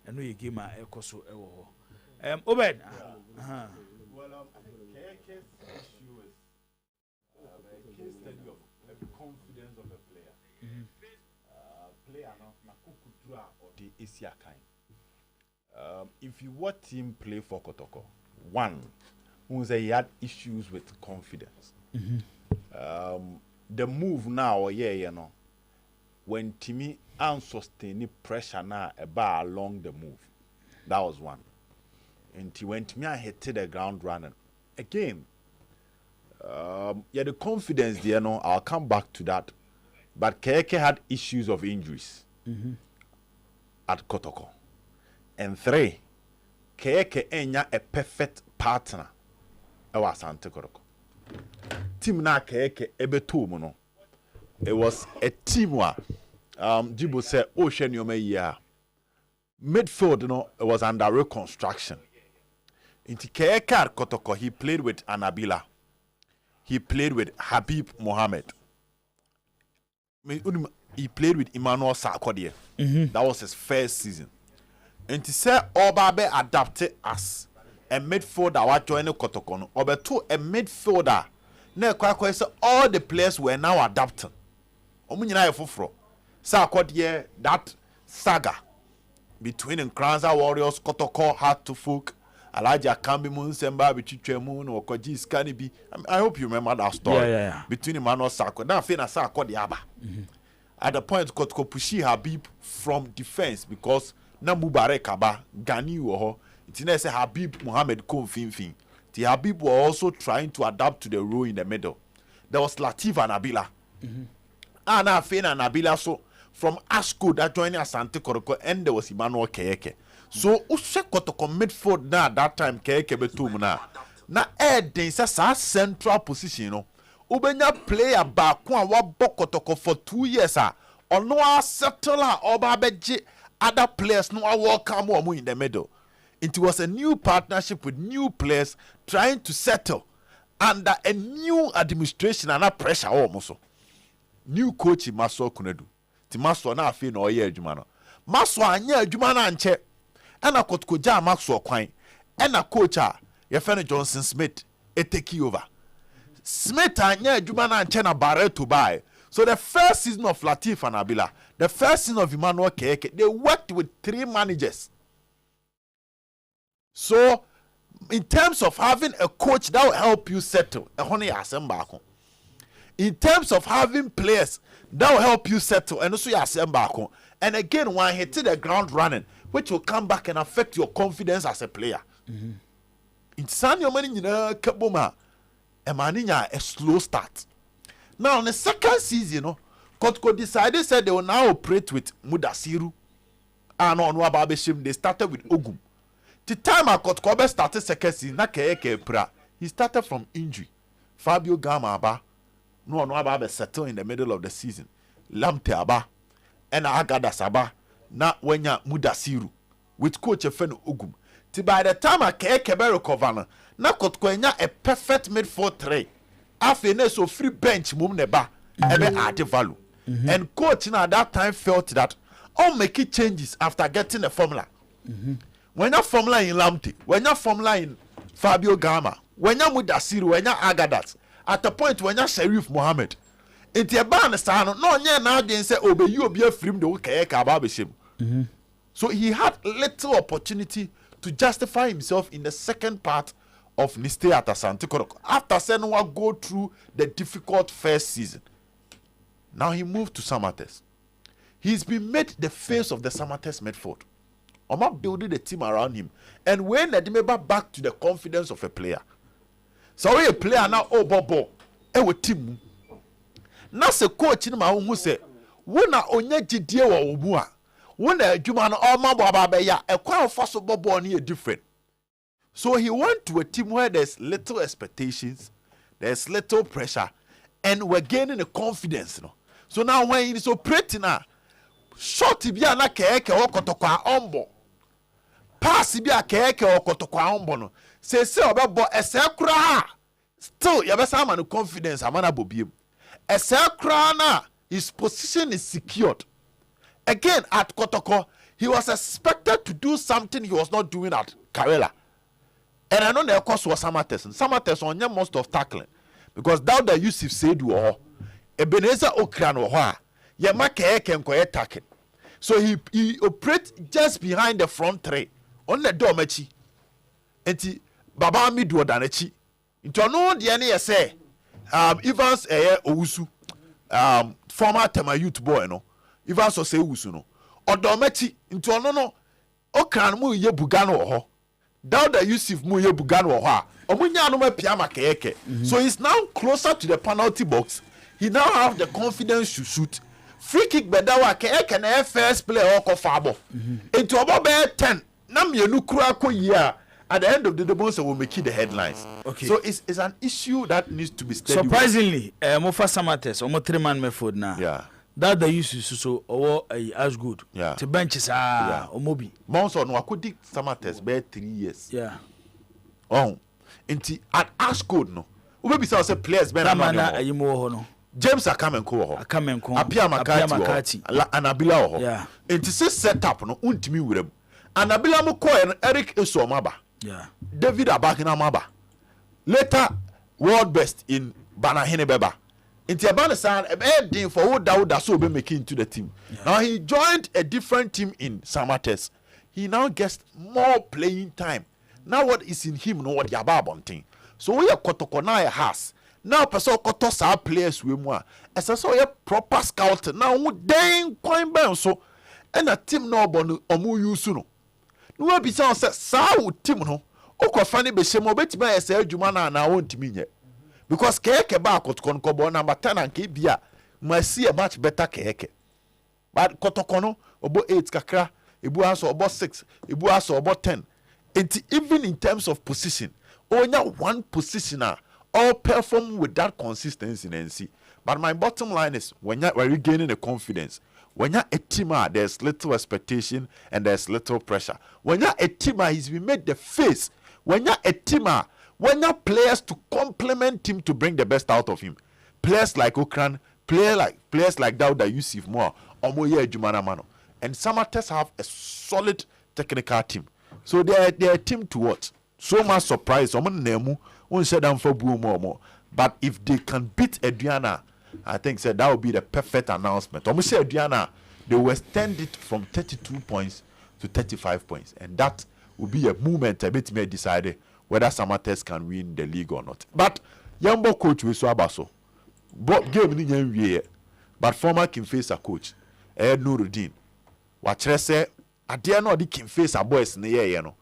and we game ekoso ewo Obed Well, I think KK's issue is a case study of the confidence of a player. Player na kukudra or the Asia kind. If you watch him play for Kotoko, one who say he had issues with confidence. The move now, when Timmy unsustained pressure now about along the move, that was one. And when Timmy hit the ground running again, the confidence there, I'll come back to that. But Keke had issues of injuries at Kotoko. And 3, Keke enya a perfect partner. Asante Kotoko. Team na Keke ebeto mu no. It was a team where Jibo said Ocean Yome midfield it was under reconstruction. In Keke at Kotoko, he played with Anabila. He played with Habib Mohammed. He played with Emmanuel Sarkodie. That was his first season. And he said Obabe adapted as a midfielder wa join Kotoko no. Obeto a midfielder. Na kwa say all the players were now adapting. Omu nyina yefoforo. Sarkodie that saga between Nkranza Warriors, Kotoko, Heart to Folk, Alaja Kambi Munsemba, Bichichemu, no Koji Skanibi. I hope you remember that story. Yeah. Between Emmanuel Sarkodie. Now Fena Sarkodie Aba. At the point Kotoko pushi Habib from defense because Namubare Kaba, Gani Woho, it's say Habib Mohammed Konfinfin. The Habib were also trying to adapt to the role in the middle. There was Latif and Nabila. And Fena and Nabila so from Ashko that joined Asante Koroko and there was Emmanuel Keke. So Ushe Kotoko midfield na that time Keke betum na den sa central position no. Ubenya player back one Kotoko for 2 years ono a settle oba beje other players no welcome omo in the middle. It was a new partnership with new players trying to settle under a new administration and a pressure almost. New coach Maso Kunedu. Ti Maso na afi na oye adwuma no. Maso anya adwuma na nche. Ena Kotoko Maso kwan. Ena coach ye Fene Johnson Smith take over. Smith anya adwuma na nche na Barreto buy. So the first season of Latif and Abila, the first season of Emmanuel Keke, they worked with 3 managers. So, in terms of having a coach that will help you settle, in terms of having players that will help you settle, and also you and again, when he hit the ground running, which will come back and affect your confidence as a player. In San Yomani, Kabuma, a slow start. Now, on the second season, Kotoko decided said they will now operate with Mudasiru. And on Wababeshim, they started with Ogum. The time Kotoko started second season, he started from injury. Fabio Gama Aba, no Wababe settled in the middle of the season. Lamte Aba, and Agadas Aba, na Wenya Mudasiru, with coach Efeno Ogum. By the time Keke recover, na Kotoko a perfect midfield 3. After so free bench mum neba ebe add value. And coach at that time felt that all making changes after getting a formula. When you formula in Lamte, when you formula in Fabio Gama, when you Mudasiru, when you Agadas, at the point when you Sheriff Mohammed, Enti eba ne saa no onye na adwen say obeyi obi afrim de wo keye ka ba behim. So he had little opportunity to justify himself in the second part of his stay at Asante Kotoko. After Senwa go through the difficult first season, now he moved to Samates. He's been made the face of the Samates midfield. Oma building the team around him, and when Edimeba back to the confidence of a player. So a player now bobo with team. Now se coach in my own say, "Wona onye jidie wa obua." When the Juman or Mababeya, a quite fossil bobo here different. So he went to a team where there's little expectations, there's little pressure, and we're gaining the confidence. No? So now when he's operating now, short ibia na keke o kotokwa ombo. Pass ibia keke o kotokwa ombo no. Say obebo ese kura. Still yabesa man confidence amana bobiem. Ese kura na his position is secured. Again, at Kotoko, he was expected to do something he was not doing at Karela. And I know the course was Samates. Samates on most of tackling. Because Dauda Yusuf said, Ebenezer Okran or Yamake can quiet tackle. So he operates just behind the front three. On the domechi. And he Baba Midwo Danechi. Into no the say Evans Owusu, former Tema youth boy, no. Even so say wusu no odometi nti ono no okran mu ye bugano ho Dauda Yusuf mu ye bugano ho a omunya no mapia makeke. So he's now closer to the penalty box. He now have the confidence to shoot. Free kick bedawa keke na first player oko fabo nti obo be 10 na mienu kura koyia. At the end of the day, will make the headlines. Okay. So it's an issue that needs to be studied. Surprisingly, Mofa Samates, almost 3-man method now. Yeah. That they used to so as good. Yeah. To benches or mobi. Monso no akudi Samates be 3 years. Yeah. Oh. Inti at Ashcode no. We be say players be na no. James Akamenko ho. Apia Makati. Anabila ho. Yeah. Inti se set up no untimi wurem. Anabila mo ko Eric Esomaba. Yeah. David Abakina Maba. Later world best in Banahene Beba. Into Abanasan, a bad thing for who Dauda so be making to the team. Yeah. Now he joined a different team in Samates. He now gets more playing time. Now what is in him, know what Yababon thing. So we are Kotokona has. Now person Kotos our players with more. As I saw a proper scout now who dang coin bell so and a team no bon omu yusuno. No be say sa team no. Oko fani be shemo beti ba ese adwuma na won't me yet. Because keke ba Kotoko number 10 and Kibia must see a much better keke. But Kotokono obo 8 kakra, ibu aso obo 6, ibu aso obo 10. And even in terms of position, only one positioner all perform with that consistency and see. But my bottom line is when you're regaining the confidence, when you're a teamer, there's little expectation and there's little pressure. When you're a teamer, he's been made the face. When you're a teamer, when you players to complement him to bring the best out of him, players like Okran, players like Dauda Yusuf Moore, Omoye Jumana Mano, and Samates have a solid technical team. So they're a team to watch. So much surprise. But if they can beat Adriana, I think that would be the perfect announcement. Almost say Adriana, they will extend it from 32 points to 35 points, and that will be a movement a bit more decided whether Samates can win the league or not. But Yambo coach we so abaso. Game ni nyanwie. But former Kimfesa coach Ed Nuruddin. Wachre say ade na odi Kimfesa boys ne ye no.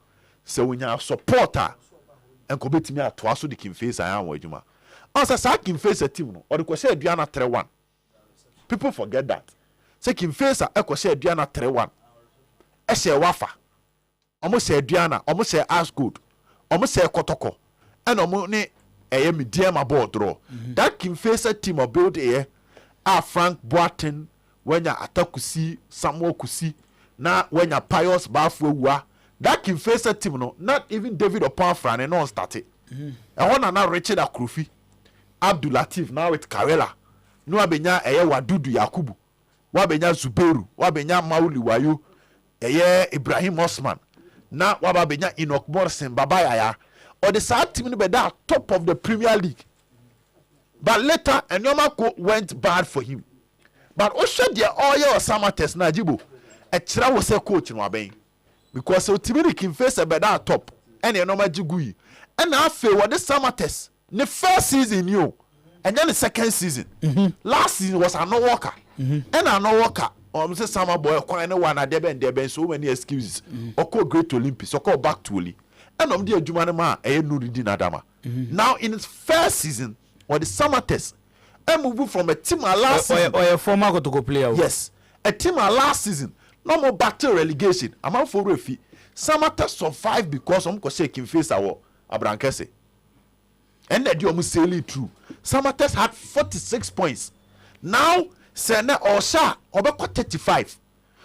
Se wonya supporter enko betimi atoa so di Kimfesa yan wa adwuma. Onsa sa Kimfesa team no odi ko say aduana 3-1. People forget that. Say Kimfesa eko say aduana 3-1. E say wafa. Omo say aduana, omo say as good. Omo say Kotoko and omo ne medium aboard draw. That Kimfesa team of build Frank Boateng when ya Atakusi Samuel Kusi na when ya Pius Bafwa that Kimfesa team no not even David Opanfran and no started. And one na Richard Akrufi Abdul Latif now with Karela no abenya Wadudu Yakubu wabenya Zubairu wabenya Mauli Wayo Ibrahim Osman na wabenya Enoch Morrison Babaya or the sad team be that top of the Premier League. but later Enyoma went bad for him. But Osha the oil or summer test na Jibo. A chira was a coach in Wabe. Because so Timmy can face a better top. And Enyoma Jigui. And I feel what this summer test. The first season you. And then the second season. Last season was a no walker. And a no walker. Or Mr. Summer boy, quite one at Deben, so many excuses. Or call great Olympics, or call back to Oli. And dear Jumanama, a new Adama. Now in its first season, or the summer test, I moved from a team last season. Or a former to go player. Yes. A team last season. No more back to relegation. I'm out for refi. Summer test survived because I'm shaking face our Abrankese. And that you almost say it true. Summer test had 46 points. Now, Sena or Sha, Obeko 35.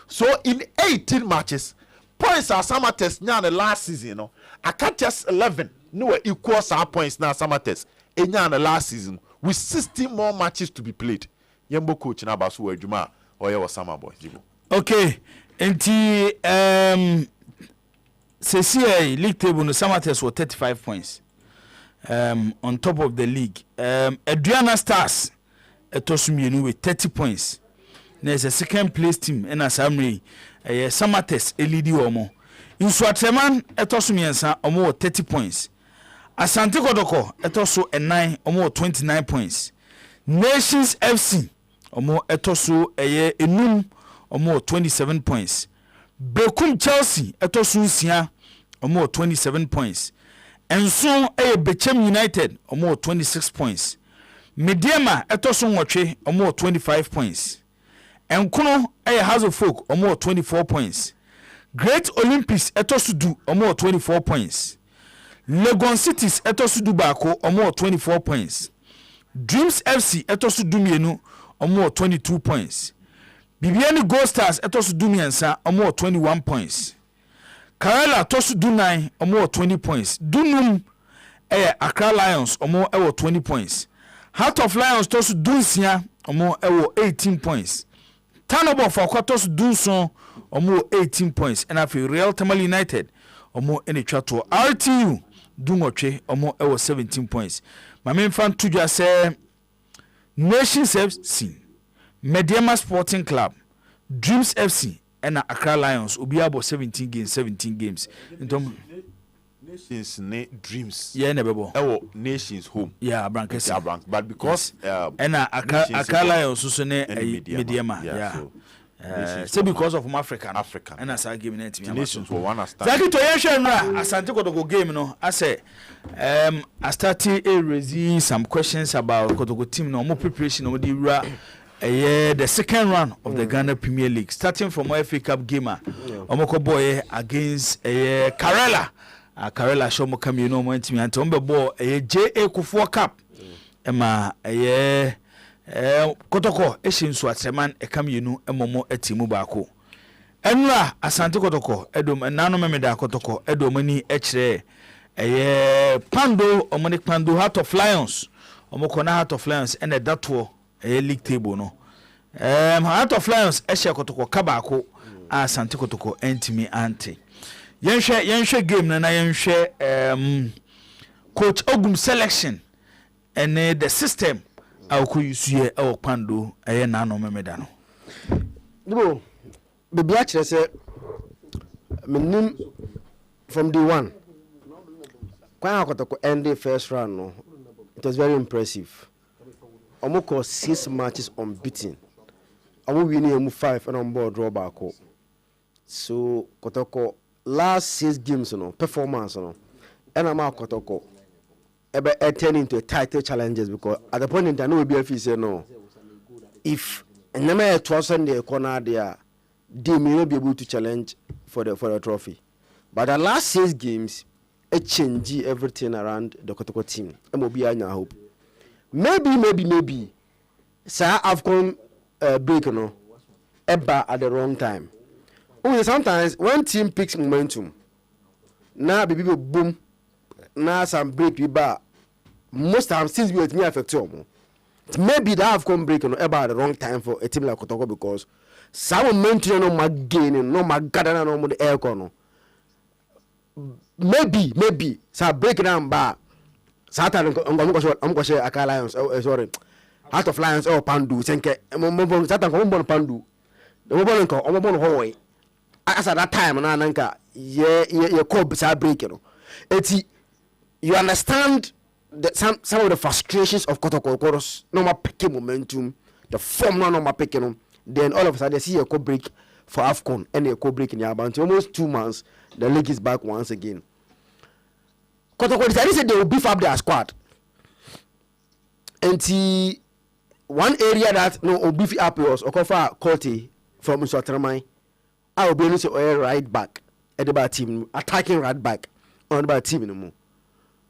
So in 18 matches, points are summer test now the last season. You know, I can't just 11. No equal our points now summer test. In the last season, with 16 more matches to be played. Yembo coach na basu Juma or your summer boy. Okay, nti CCA league table no summer test was 35 points. On top of the league. Adriana Stars etosumienu with 30 points. There's a second place team in Asamri. Summer test elidi omo. Inswatreman etosumiensa omo 30 points. Asante Kodoko etoso 9 omo 29 points. Nations FC omo etoso enum omo 27 points. Bekum Chelsea etoso sia omo 27 points. Enso Bechem United omo 26 points. Mediema etoso nwotwe omo 25 points. Enkono House of Folk omo 24 points. Great Olympics etoso du omo 24 points. Legon Cities etoso du bako omo 24 points. Dreams FC etoso du mienu omo 22 points. Bibiani Gold Stars etoso du miensa omo 21 points. Karela tosu do 9 omo 20 points. Dunum Accra Lions omo 20 points. Heart of Lions tosu dunsia omo 18 points. Tanobo for tosu dunson omo 18 points. And afi Real Tamale United omo ene twato RTU dungoche omo 17 points. My main fan tuja say Nations FC, Mediema Sporting Club, Dreams FC and Accra Lions will be about 17 games. Nations Dreams. Yeah, nebebo. Nations home. Yeah, Brankes. But because and Accra Lions also ne Mediema. Yeah. So because of African. And as I give it to Nations will want to start. Zaki to Yesha Asante Kotoko game no. I say I started raising some questions about Kotoko team no more preparation of the second round of the Ghana Premier League, starting from FA Cup gamer, Omoko boy against Karela. Karela shomo come you know mo ntimi ante ombe ball JA Kufuor Cup. Ema Kotoko eshinsu atreman come you know emomo etimu baako. Enra Asante Kotoko edom nano memeda Kotoko edomani echre Pando Omonic Pando Heart of Lions. Omoko na Heart of Lions and a datwo league table no. Heart of Lions Esha Kotoko Kabako Asante Kotoko entimi ante. Yenhwe game na yenhwe coach Ogum selection and the system awko yusue e Pando na no memeda no. Dubo bebi a kire se menim from day one. Kwa Kotoko end the first round no. It was very impressive. Omoko 6 matches unbeaten. Omo winning 5 and on board draw back. So Kotoko last 6 games no performance no. And I'm Kotoko ebe turn into a title challenges because at the point in time no be say no. If Nema Twason the corner there, they may not be able to challenge for the trophy. But the last 6 games it changed everything around the Kotoko team. Mobi anya hope. Maybe. Sir, I've come break no. Eba at the wrong time. Sometimes one team picks momentum. Now people boom. Now some break we bar. Most times since we me affect you. Maybe that have come break no eba at the wrong time for a team like Kotoko because some momentum no ma gain no ma gather no the air no. Maybe. So break down bar. Satan I'm go share Aka Lions sorry Heart of Lions or Pandu senke Satan ko mbon Pandu the mbon ko mbon howe as at that time na nanka ye call break you know eti you understand some of the frustrations of Kotokoros normal picking momentum the form normal picking then all of a sudden they see a call break for AFCON and a call break in Yabanti almost 2 months the league is back once again. Kotoko decided say they will beef up their squad. And one area that no beef up was Okofa Kote from Mswateramai. I will be able to right back at the bad team, attacking right back on the bad team no more.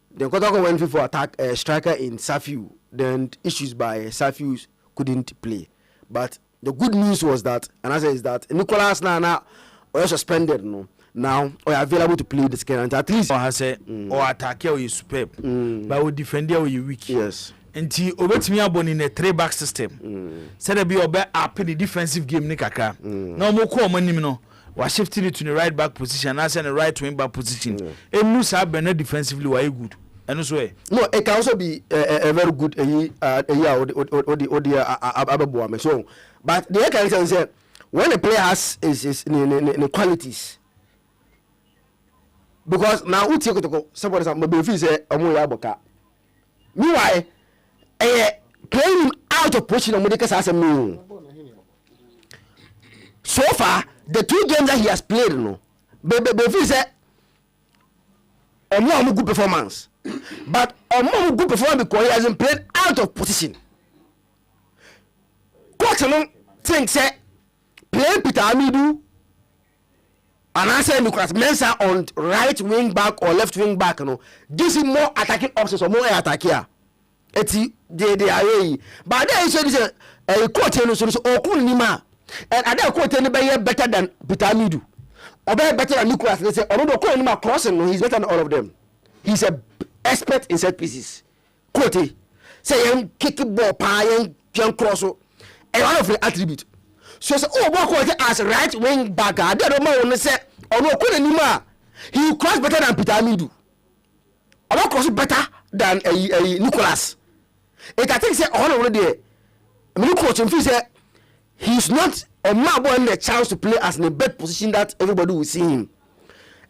Then Kotoko went for attack striker in Safiu. Then issues by Safiu couldn't play. But the good news was that, and I say is that Nicolas Nana was suspended no. Now we are available to play this game, and at least or say or attack you superb but we defend you weak. Yes, nti obetimi abon in a 3-back system said there be obe up in the defensive game ni kakra na mo ko omanim no wa shifting it to the right back position and the right wing back position enu sa be na defensively why good eno so no it can also be a very good ababo so but the can say when a player has is in qualities. Because now we take to somebody maybe say omo ya boka meanwhile playing him out of position on Modeka Sasem. So far the 2 games that he has played no be say omo good performance but omo good performance because he hasn't played out of position. Coach no think say play Peter Amidu and I say Nicolas Mensah on right wing back or left wing back, no, gives him more attacking options or more attack here. Eti they are but then so this a coach no so Okunima and other coach no be better than Peter Amidu. Or better than Nicolas. They say Okunima crossing no, he's better than all of them. He's a expert in set pieces. Coach say him kick ball pa him cross so and one of the attribute. So Oboko as right wing back, I don't know say Okunima he cross better than Peter Amidu. Oboko cross better than Nicolas. It I think say already I coach him say he's not a man the chance to play as in a bad position that everybody will see him.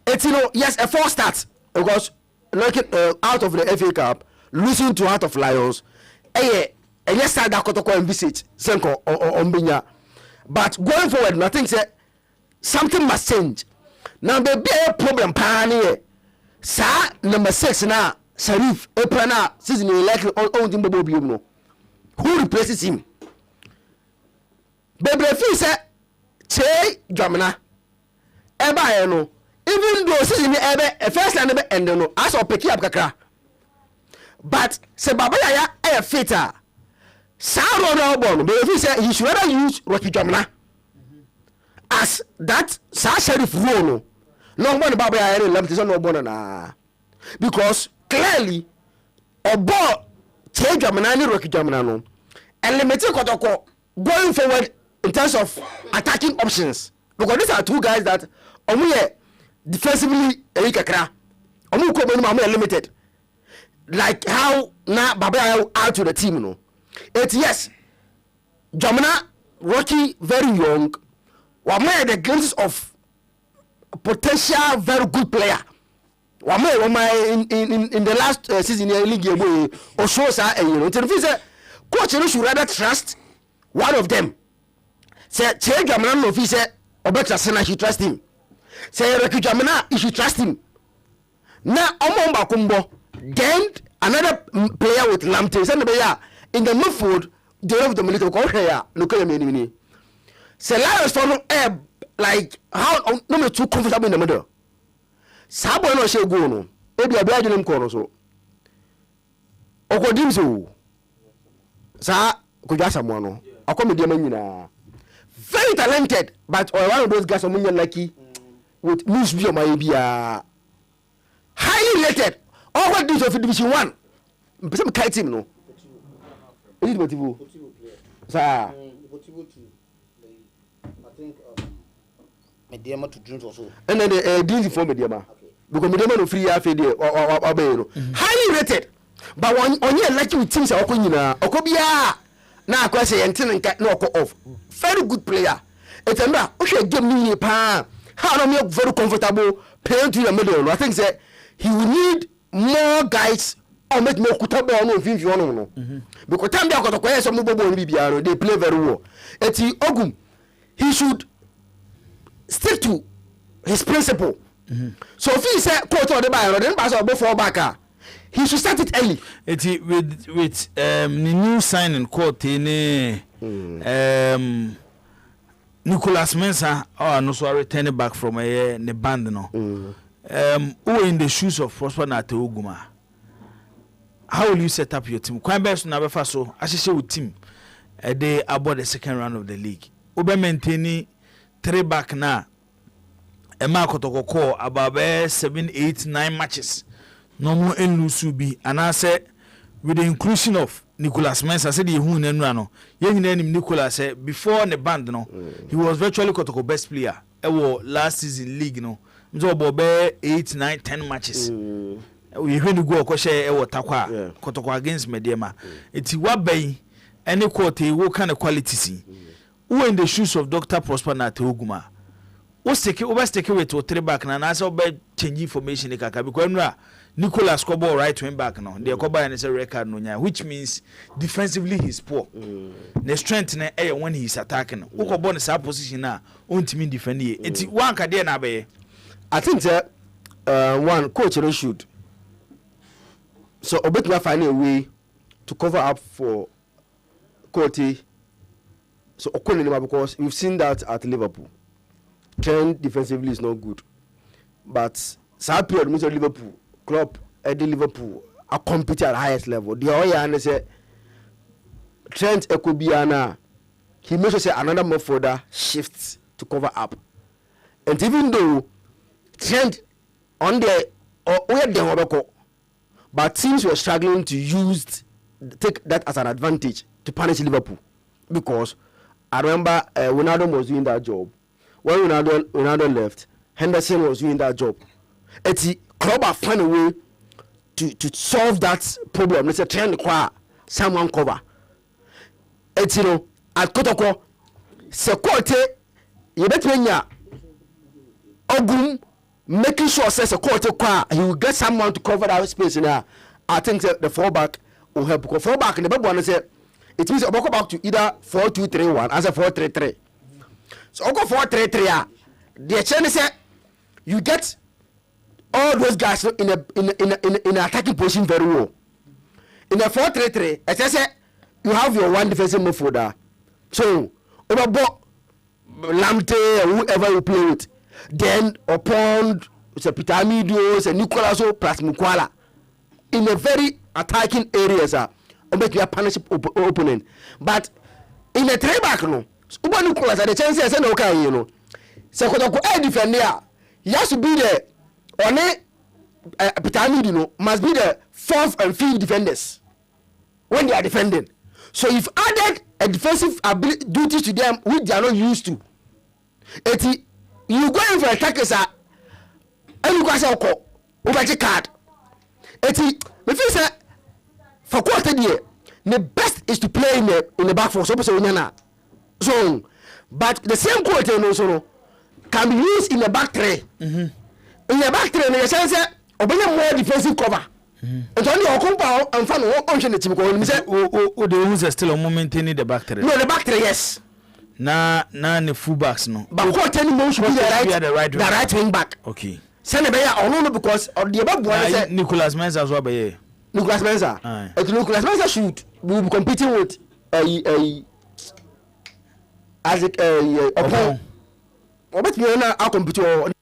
It's yes a 4 start because looking out of the FA Cup losing to Heart of Lions and yes start that Kotoko and visit Senko or Ombinya. But going forward, nothing say something must change. Now there be a problem pioneer. Sa number 6 now, Sharif Eprana season likely on him no. Who replaces him? Baby feel say Che Jamina. Eba no. Even though season ebe first line ebe end no. As or pick up kakra. But se baba ya fitter. Baby said he should rather use Rocky Jamina as that Sheriff role. No one Baba left is no bona because clearly a ball change Jamina Rocky Jamina no and limited Kotoko going forward in terms of attacking options because these are 2 guys that defensively limited like how now Baba out to the team no. It's yes, Jamina Rocky very young. One man the glimpses of potential very good player. One man in the last season in league game or shows coach should rather trust one of them. Say Jamina no fi say Obeta Sena should trust him. Say Rocky Jamina you should trust him. Now Omomba Kumbo then another player with Lamte send the in the midfield, they have the military call here. Look at me. Say Lions for no like how no too comfortable in the middle. Sabo no she go no. Ebi abia jinem ko no so. Okodim so. Sa ko jasa mo no. Akomedi ma nyina. Very talented but one of those guys omunya lucky with moves bi o ma bia. Highly rated. All what this of Division 1. Mpese kai team no. Is it Motivo? Sir. Motivo too. I think Mediama to Jones also. And then the deal for Mediama. Because Mediama no free half a day or highly rated. but onye lucky with teams a oko nyina oko bia na akwa say yente nka na oko off very good player etemba o hwe game ni pa how no me very comfortable playing to the middle. I think say he will need more guys or make more kutaba no finfi ono no because time they got to some bobo bibia they play very well eti ogum he should stick to his principle. So if he say coach or the buy or then pass or before back he should start it early. Eti with the new signing court in Nicholas Mensah no so returning back from a band no. Who in the shoes of Prosper Nateoguma? How will you set up your team? Quite best na befa so ahihye with team they about the second round of the league. Obe maintaining 3 back na Emma Kotoko about 7, 8, 9 matches. No more Lusu be and I said with the inclusion of Nicholas Mensah said who no young name Nicholas said before the band no he was virtually Kotoko best player last season league no so about 8, 9, 10 matches. We when you go share takwa Kotoko against Medema. It's what bay any quality what kind of quality see. Who in the shoes of Dr. Prosper Nateoguma? What's take away to 3 back and I saw bed change information because Nicholas Kobo right wing back now. The Koba and a record no, which means defensively he's poor. The strength when he's attacking. Ukobon is our position now. Ultimate defending. It's one cadena nabe. I think that one coach should. So Obetma find a way to cover up for Cote. So Okonima because we've seen that at Liverpool. Trend defensively is not good, but some period means Liverpool club at Liverpool are competing at highest level. The other say Trent Ekobiana he makes us say another more further shifts to cover up, and even though Trent on the where they were, but teams were struggling to take that as an advantage to punish Liverpool because I remember Ronaldo was doing that job. When Ronaldo left, Henderson was doing that job. It's the club have found a way to solve that problem. Let's say trying to acquire someone cover. It's at Kotoko, security. You better Ogum making sure says security he will get someone to cover that space in there. I think the 4-back will help. Because 4-back in the back one say it means I go back to either 4-2-3-1 as a 4-3-3. So I go 4-3-3. The chance say you get all those guys in a attacking position very well. In a 4-3-3, as I say, you have your one defensive midfielder. So over Lamte or whoever you play with, then upon Peter Amidio, Nicolas plus Mukwala in a very attacking areas. Make your partnership opponent, but in a 3-back no. Uba Nicholas at the chance say no okay, you know. So Kotoko defender, he has to be the only Peter must be the 4th and 5th defenders when they are defending. So if added a defensive ability duties to them which they are not used to, you go in for attackers and you go say okay, over card. Me feel say for quarter year, the best is to play in the back four. So, but the same quality also can be used in the back three. In the back three, the sense obey more defensive cover. And only Okumpa and Fan on the team. The ones are still maintaining the back three. No, the back three, yes. Na the fullbacks no. But what any more should be the right wing back. Okay. Send a bear or no because of the above one said Nicholas Mensah as well by Nicholas Mensah. Nicholas Mensah should be competing with as upon what we are now computer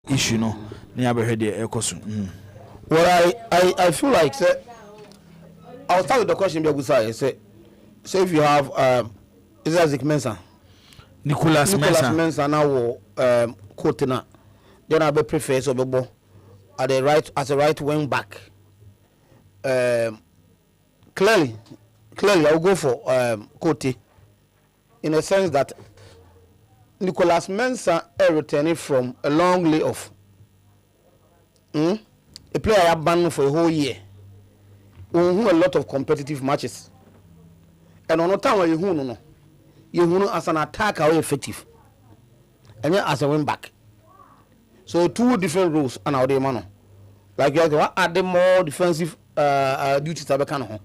issue no na ya be head e koso. Well, I feel like say I'll start with the question Biagusa say if you have is Isaac Mensah. Nicolas Mensah now quote na then I be prefer so be at the right as a right wing back. Clearly I'll go for Kote in a sense that Nicolas Mensah is returning from a long layoff. A player I have banned for a whole year. We won a lot of competitive matches. And on the time when you won as an attacker or effective. And then as a wing back. So 2 different roles and how they man. Like you add the more defensive duties that can home.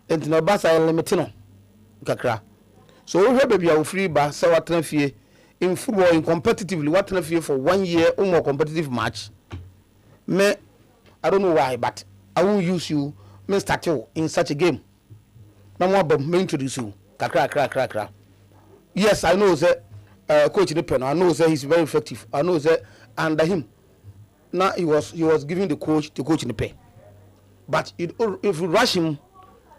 And no basa limitino kakra. So we baby are free ba say what fie in football in competitively what fie for 1 year or more competitive match. Me I don't know why but I won't use you me start you in such a game. Na mo abom me introduce you kakra. Yes, I know say coach Nipen, I know say he's very effective. I know say under him now he was giving the coach in the pay. But if you rush him,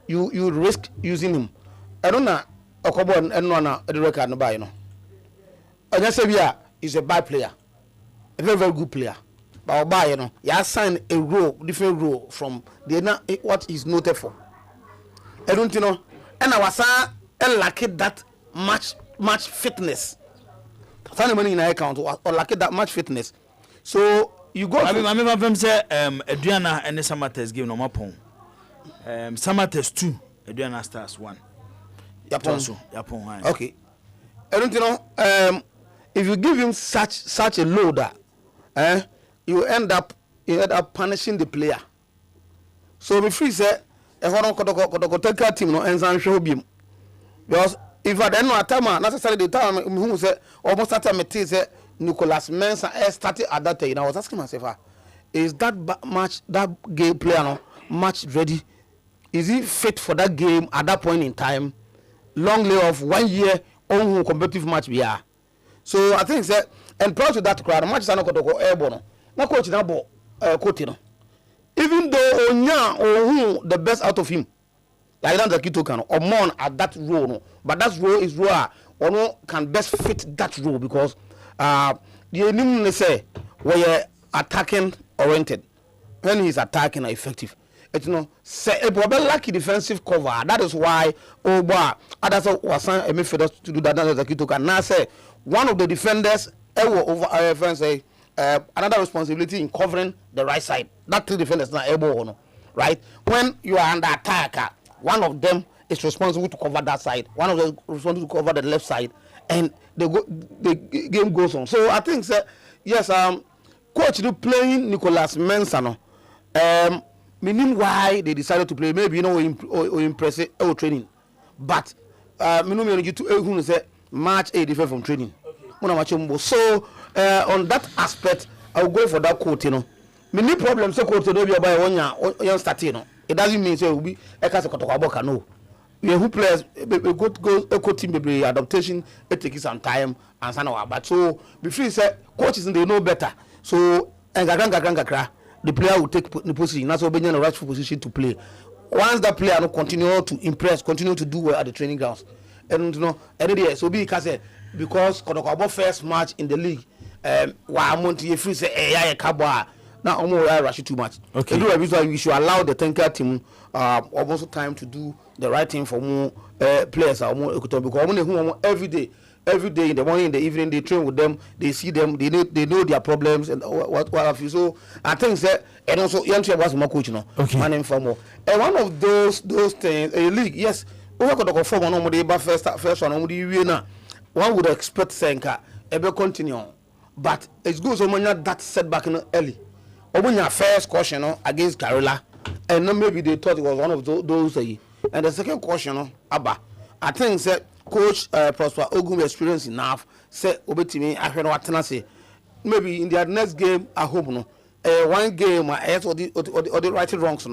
you risk using him. I don't know. Okobo and no the record no buy you know. I just say he's a bad player, a very good player. But buy you know, he has signed a role, different role from what he's noted for. I don't know. And I was lack that much fitness. Find money in our account or lack that much fitness. So you go. I mean, say Adriana and the Samates game no more pon. Samates 2, Adriana Stars 1. Yapon. Okay. I don't know. If you give him such a loader, you end up punishing the player. So me free say e hono ko take team no ensan hwe obiem. Because if I don't know at time necessarily the time who say almost at time it say Nicolas Mensah started at that time. I was asking myself, is that game player no match ready? Is he fit for that game at that point in time? Long layoff 1 year on competitive match we are. So I think that and prior to that crowd match is not go airborne. Na coach na ball coach no. Even though Onya or the best out of him. Like that Kito can or more at that role no. But that role is role or no can best fit that role because the enemy say where attacking oriented. When he's attacking are effective. It's no say a lucky defensive cover. That is why others was a midfielder to do that. Kito can now say one of the defenders over offense say another responsibility in covering the right side. That 3 defenders not able right. When you are under attack, one of them is responsible to cover that side. One of them is responsible to cover the left side, and the game goes on. So I think yes, coach do playing Nicolas Mensah no. Meaning why they decided to play maybe or impressive training, but you to say match a different from training. Okay. So on that aspect, I'll go for that quote. Many problems so quote no be about 1 year starting. It doesn't mean say will be a case of no. We who players go team maybe adaptation it takes some time and so but so before say coaches they know better. So the player will take the position. That's why being in a rightful position to play. Once that player no continue to impress, continue to do well at the training grounds, and so because Kodokwabo first match in the league, while Monty free say Kabwa now almost rush too much. Okay. We should allow the tanker team almost time to do the right thing for more players or more because every day in the morning, in the evening, they train with them, they see them, they know their problems and what have you. So I think that and also young was more coach my name for more. And one of those things, a league, yes, we got to form on the first one would expect Senka ever continue. But it's good so much that setback early. Or when your first question against Carola, and then maybe they thought it was one of those. And the second question, Abba, I think that Coach Prosper Ogum experienced enough. Say, Obetimi, I heard what I say. Maybe in their next game at home, one game, I or the right and wrongs,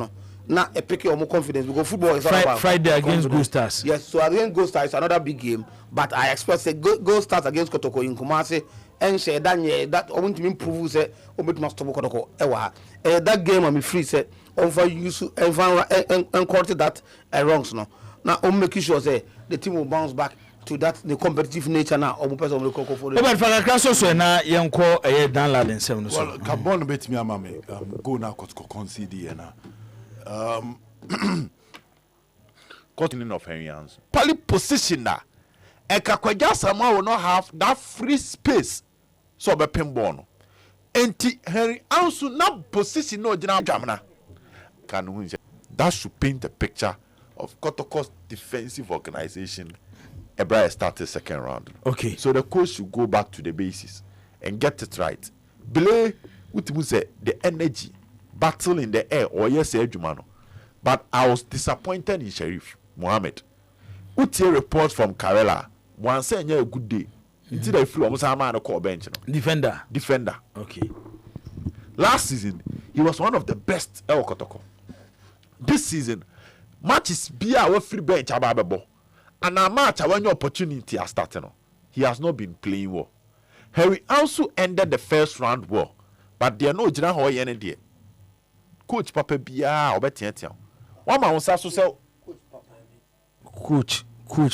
now a pick your more confidence because football is all about Friday against Gold Stars. Yes, so against Gold Stars is another big game. But I expect Gold Stars against Kotoko in Kumasi and say that I want to improve say obet must stop kotoko ewa that game I'm free say on for use and correct that wrongs no now I'm making sure say the team will bounce back to that the competitive nature now or person will call for Robert Fagakraso so na yenko download nsem no so well carbon bet me amame go na kotoko concede na cutting of Henryans pali position na Ekakwaja Samuel will not have that free space so be pinball no enti Henry Ansu na position no general jamna can win that should paint a picture of Kotoko's defensive organization Ebra started second round. Okay, so the coach should go back to the basis and get it right. Bele utimu say the energy battle in the air or yes Jumano, but I was disappointed in Sheriff Mohammed. Uti report from Karela one say a good day until they flew almost a man call bench defender. Okay, last season he was one of the best El Kotoko. This season matches be our free bench ababebo. And a match when your opportunity has started, he has not been playing well. Harry also ended the first round well, but there are no general hoy any day. Coach Papa Bia or better. One man was also say Coach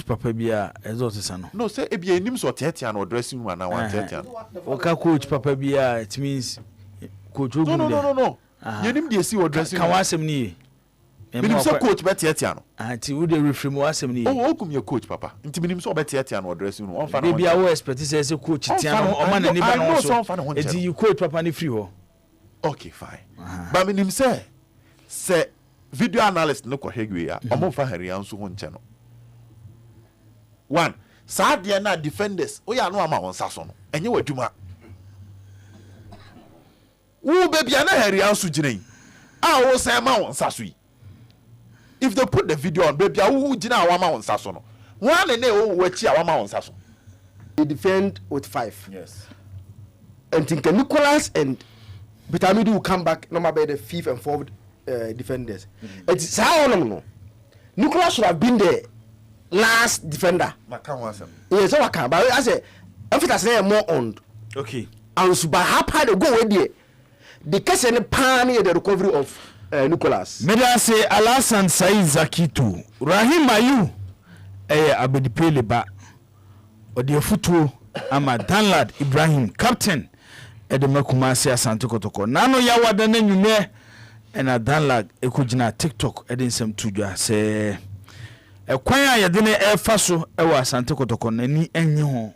Papa Bia exhausted. No, say it be a name so Tetian or dressing room and one Tetian. Okay, Coach Papa Bia, it means Coach. No. You name the see or dressing room. Kawasem Minim so coach better Etiano. Anti would they reframe wasem ni. Oh, come your coach papa. Inti minim so better Etiano dressing room. Baby I always expect say coach Etiano o man ni ba no so. Eti you coach papa ni free ho. Okay, fine. But minim say video analyst no ko hegwe ya. Omo fa Henry Ansu ho nche no. One, sa de na defenders. O ya no ama won saso no. Enye wadwuma. Wo baby na Henry Ansu gineyin. Ah wo say ma won saso yi. If they put the video on, baby, I will jina awama on sasono. One and they wachi awama on saso. They defend with 5. Yes. And think Nicholas and Bitamidu will come back no matter the 5th and 4th defenders. It's how long. Nicholas should have been the last defender. Yes, so I can. But I say, if I say more on. Okay. And so by how far they go with the case and panic the recovery of Nicholas. Meda say Alasan Said Zakitu Rahim Ayu abedipele ba odi futu ama Danlad Ibrahim captain ede makumasi Asante Kotoko nano ya wada na nyume na Danlad ekugina TikTok ede nsem tudwa se ekwan a yede ne efa so ewa Asante Kotoko nani enye ho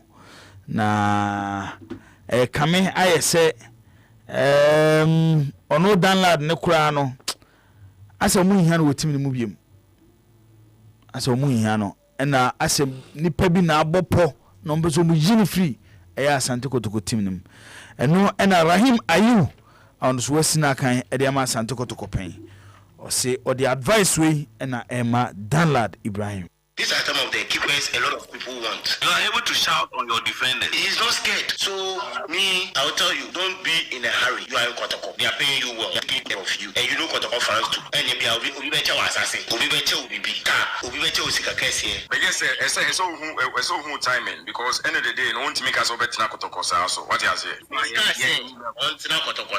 na kame ayese ono Danlad ne kura no asa mu hia no wotimi ne mu biem asa mu hia no na asa nipa bi na abopo no mbeso mu yini free eya Asante Kotoko team nim eno na Rahim Ayu on so wasina kan e de ama Asante Kotoko pen o say o the advice way na Emma Danlad Ibrahim. These are some of the equipments a lot of people want. You are able to shout on your defenders. He's not scared. So, me, I'll tell you, don't be in a hurry. You are in Kotoko. They are paying you well. They are taking care of you. And you know Kotoko fans too. And you are Obibecha was assassin. Obibecha will be car. Obibecha will see a case here. But yes, it's so timing because end of the day, no one to make us over to Kotoko. So, what you say? On Kotoko,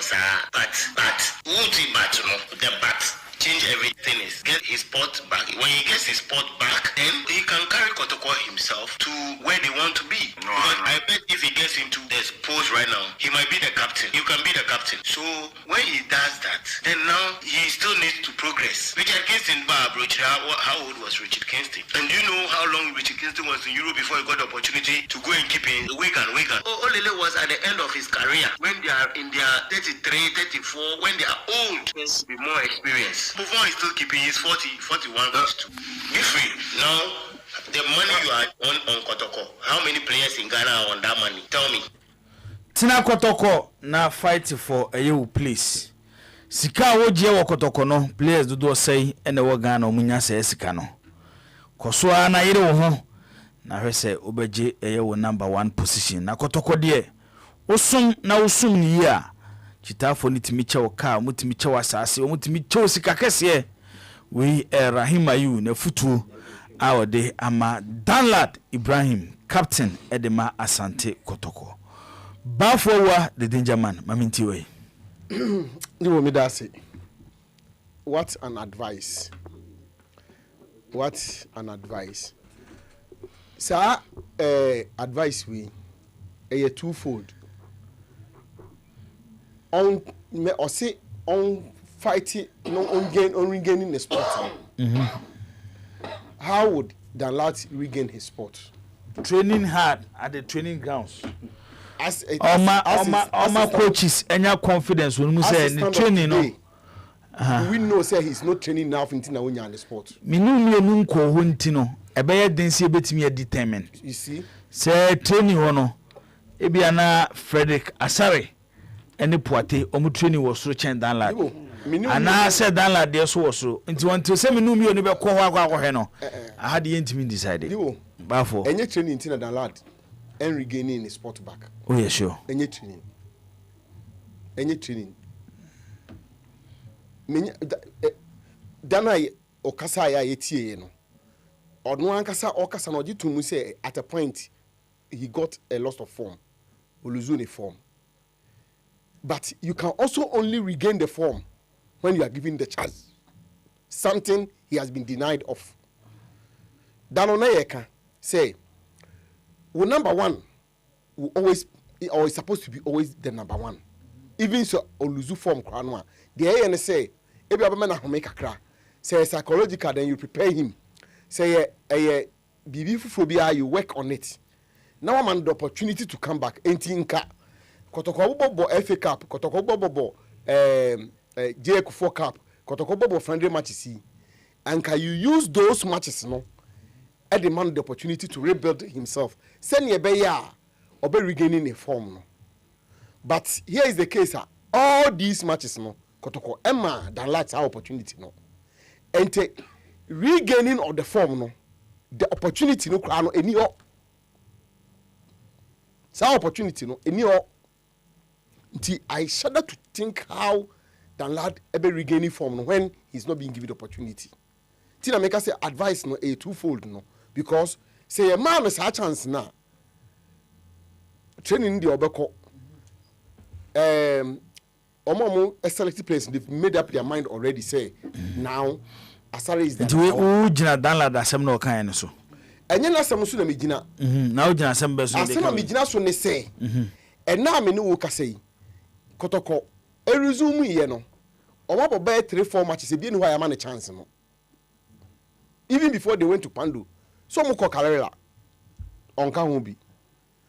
but, won't be bad, the bat. Change everything is get his spot back. When he gets his spot back, then he can carry Kotoko himself to where they want to be. No, but I bet if he gets into this post right now, he might be the captain. You can be the captain. So when he does that, then now he still needs to progress. Richard Kingston, how old was Richard Kingston? And do you know how long Richard Kingston was in Europe before he got the opportunity to go and keep in Wigan? Olele was at the end of his career when they are in their 33, 34, when they are old, to be more experienced. Before he's still keeping his 40, 41, 42. Be free. Now, the money you are on Kotoko, how many players in Ghana are on that money? Tell me. Tina Kotoko na fight for a you place. Sika woje wo Kotoko no players do say ene wo Ghana omunya say sika no. Koso na yire wo ho na hwese obeje wo number 1 position. Na Kotoko de usum ni ya. Chitafo nitimi chewo ka mutimi chewo asase mutimi chewo sika kese we Rahim Ayu na futu awode ama Danlad Ibrahim captain edema Asante Kotoko Bafowa the danger man maminti way. You want me to say what an advice. What an advice. Sir, advice we a twofold. On fighting, on regaining the sport. How would Danlad regain his sport? Training hard at the training grounds. As my coaches and your confidence when we say the training. Do we know say he's not training now in Tinawunya on the sport? Minum ko huntino. Ebeye densi ebetimi determine. You see? Say training hono. Ebiana Frederick Asare. Any Poite, omu training was so chen Danlad. And I said Danlad there so so. Until one to say minum you never call heno. I had the intimate decided. Bafo. Any training in Tina Danlad and regaining his sport back. Oh yeah, sure. Any training. Dana okasa ya yetie no. Odno ankasa okasa no gi tumu say at a point he got a loss of form. Oluzuni form. But you can also only regain the form when you are given the chance. Something he has been denied of. Danonayeka say, well, number one will always or is supposed to be always the number one. Even so, Oluzu form kranwa. The AN say, every other man make a cry. Say psychological, then you prepare him. Say a BB phobia, you work on it. Now I'm on the opportunity to come back. Entinka. Kotoko bobo FA Cup, Kotoko bobo JK4 Cup, Kotoko bobo friendly matches. And can you use those matches no? And demand the opportunity to rebuild himself. Send ye beya or be regaining a form no. But here is the case, all these matches no, Kotoko Emma Danlad's our opportunity no. And regaining of the form no, the opportunity no crano any o. Sa opportunity no any o. I shudder to think how Danlad ever regaining form no, when he's not being given the opportunity. Tina make us say advice no a twofold no, because say a man has a chance now. Training the obeko. Omo a selected place, they've made up their mind already. Say now Asare is there. Do we jina Danlad asem no kan so. Enye na asem so na me jina. Na o jina asem be so de asem me jina so ne say. And now me no wo ka say. Kotoko e resume ye no. Omo boba 3-4 matches e bi ni ho ya a chance no. Even before they went to Pando. So mo ko Karela. Onka ho bi.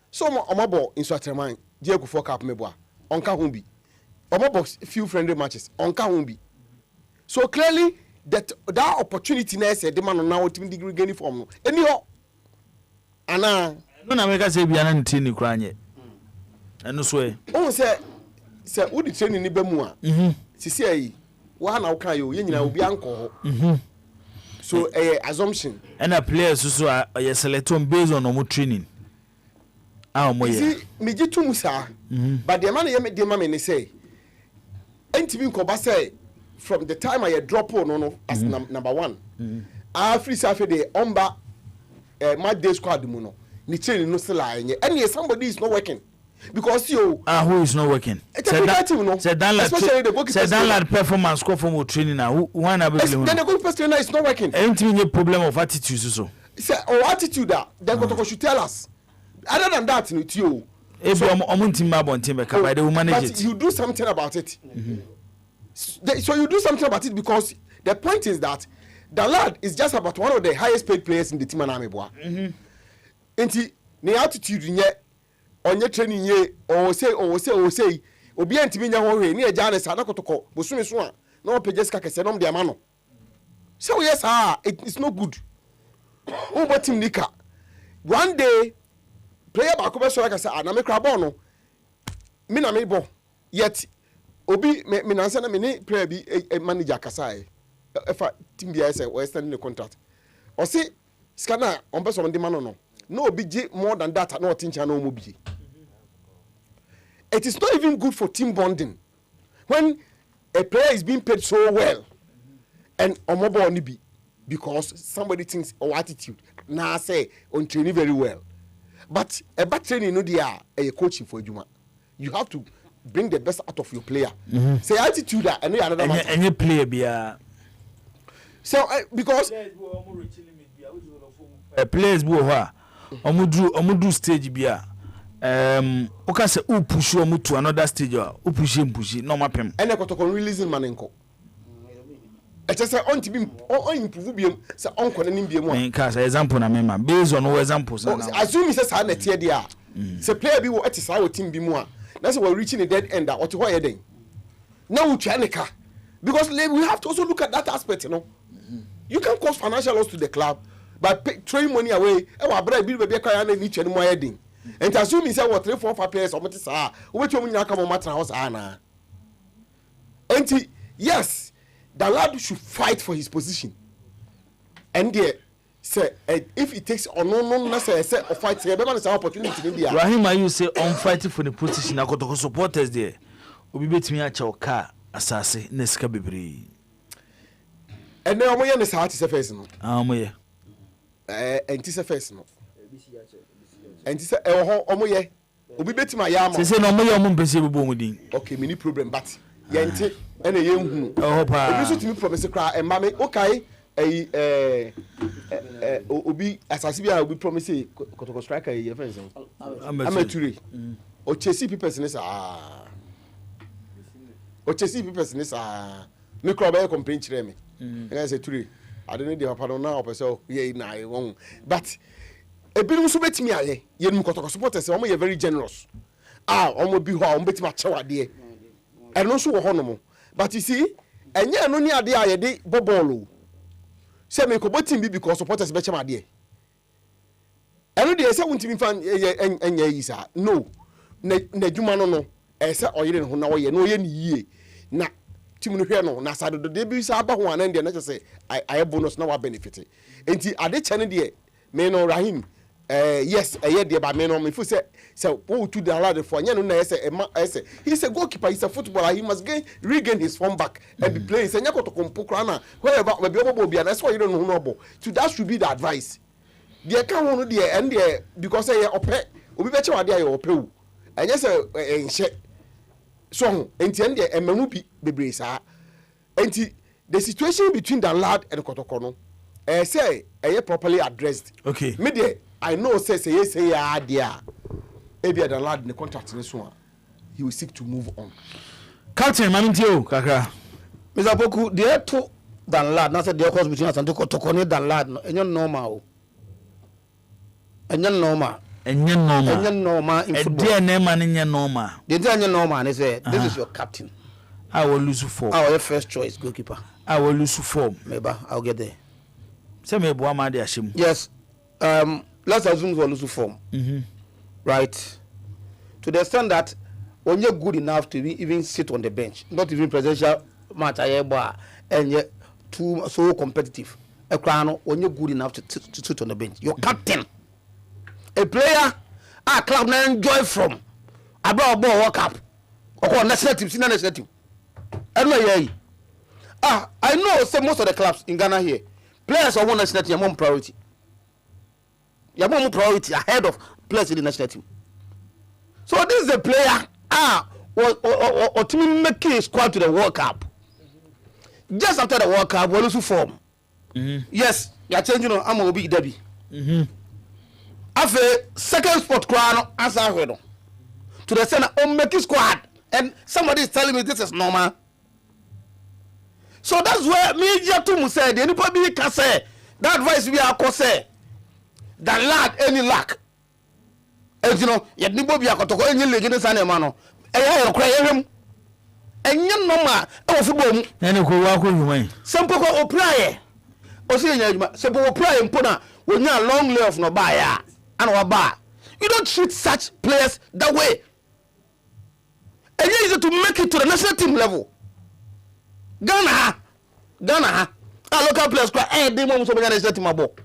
So mo omo in Swaterman, JK4 Cup meboa. Onka ho bi. Omo few friendly matches. Onka ho bi. So clearly that opportunity na say the man now team degree gaining form no. Anyhow. Ana no na make say bia na ntini kura nye. Eno so e. O say wo di training ni ba mu a. Sisi ayi. Wa na wo kan yo ye nyina obi anko ho. So assumption. And a players so are select on based on no training. See, me jitu musa. But the man the man say. Ntimi ko say from the time I drop on no as number one. Free safe the omba match day squad mu no. Ni training no still anye. And somebody is not working. Because you who is not working? Said Danlad performance score from training now. One I believe. Then the good trainer is not working. Ain't problem of attitude so. Say attitude that then Kotoko should tell us. Other than that, with you. If you by the manage it. You do something about it. So you do something about it because the point is that Danlad is just about one of the highest paid players in the team and Ameboa. Enti the attitude in onye training ye or say obi antimi nya ho hwe ni eja na sa na kotoko bosumi so a na opeje ska kese nom de ama no so yes it's not good who bought him nika one day player back over so like I say na me kra ball no me na me ball yet obi me na say na me ni player bi manager kasai efa team bi say we extend the contract o say scanner on person de man no obi je more than that na otincha na omobi. It is not even good for team bonding when a player is being paid so well and omobo onibi because somebody thinks attitude now say on training very well but a bad training no dia a coaching for Juma you have to bring the best out of your player. Say attitude that and another matter. Any player be So because players who are omudu stage be oka say u push omu to another stage or u push no mapem. And Kotoko releasing Manenko. I just say on to be on improve be say on konanim be mo. Cause example na mema based on examples now. Assume say say na tie dia. Say player bi wo etisa wo team bi mu a. That's why we're reaching a dead end. What you then? Now we try because we have to also look at that aspect. You know, you can cause financial loss to the club by throwing money away. And to assume he said what 3, 4, 5 players or what is what you come on matter house Anna. And yes, the lad should fight for his position. And there. Say if it takes or no necessary set of fight, say be opportunity in India. Rahim, you say on fighting for the position. I got to supporters there. We bet me at your car, assassin, Neska Bibri. And now my is heart is a face no. Moye. And tis a face no. And tis a omoye. We bet my yam. Say no more mum pese bo mudin. Okay, mini problem, but yente and a young. Oh, pa. You to me promise cry and mammy, okay. Obi asasibia obi promise Kotoko striker ye friends amaturi o chesi people nisa o chesi people nisa me crowd be complain kire me I say turi I don't need the papa na opese ye na e won but ebinim so betimi aye ye num Kotoko supporters omo ye very generous omo bi ho omo betimi achewade e no so wo hono but you see enye no ni ade aye de bobolo say me ko botin bi because supporters be chama de eno de say wuntimi fan enya yi sa no na djuma no e say oyire ho na wo ye no ye ni yie na tim no hwe no na sa do de bi sa aba ho anan de na say I bonus na wa benefit enti ade chane de me no Rahim yes ye de ba me no me fu say wo to the lad for nya no na say he's a goalkeeper, he's a footballer, he must regain his form back and be playing say nya Kotoko mpokra na wherever be obo bia na say you don't know so that should be the advice there can one there and there because say ope obi be che wade aye ope wu anya say enhye so enti and there emanu bi bebre sa enti the situation between the lad and Kotoko no say properly addressed. Okay, me there I know say ya there maybe the lad in the contract this one he will seek to move on. Captain Mamintio kakra Mr. Poku there to than lad na say the course between Asante Kotoko ni than lad no enye normal enye normal in football enye normal the enye normal they say this is your captain. I will lose form. Our first choice goalkeeper. I will lose form. Maybe I'll get there. Say me bo amade ashim. Yes. Let's assume we lose form. Right. To the extent that when you're good enough to even sit on the bench, not even presidential match and yet too so competitive. A crown when you're good enough to sit on the bench. Your captain. A player a club now enjoy from about ball World Cup. Or national team, senior national team. I know say most of the clubs in Ghana here, players are one national team, one priority. You have more priority ahead of players in the national team. So this is a player or team making squad to the World Cup. Just after the World Cup, we lose form. Yes, you are changing on Amo Big Debbie. After second spot crown as I heard to the center on making squad, and somebody is telling me this is normal. So that's where me Jatumu said, anybody can say that advice we are say. That lack any lack. And you know, yet nobody are to go any legend and a man. I cry him. And you know, my football. And you go walk away. Some people will pray. Or say, some people pray and put when you are long left no buyer and or bar. You don't treat such players that way. And you need to make it to the national team level. Ghana, our local players cry, they want to be a national team abo.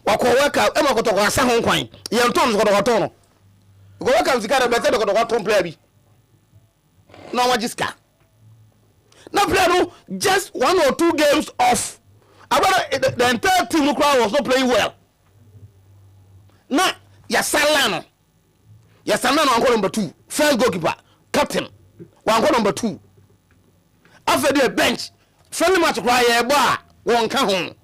Wako weka ema kutoka sa hon kwan ye ntom so do no go weka mzikara be say do waton player bi no wajiska na player no just 1 or 2 games off about the entire team crowd was not playing well na ya salano anko number 2 first goalkeeper captain one number 2 after the bench friendly match cry boy won ka ho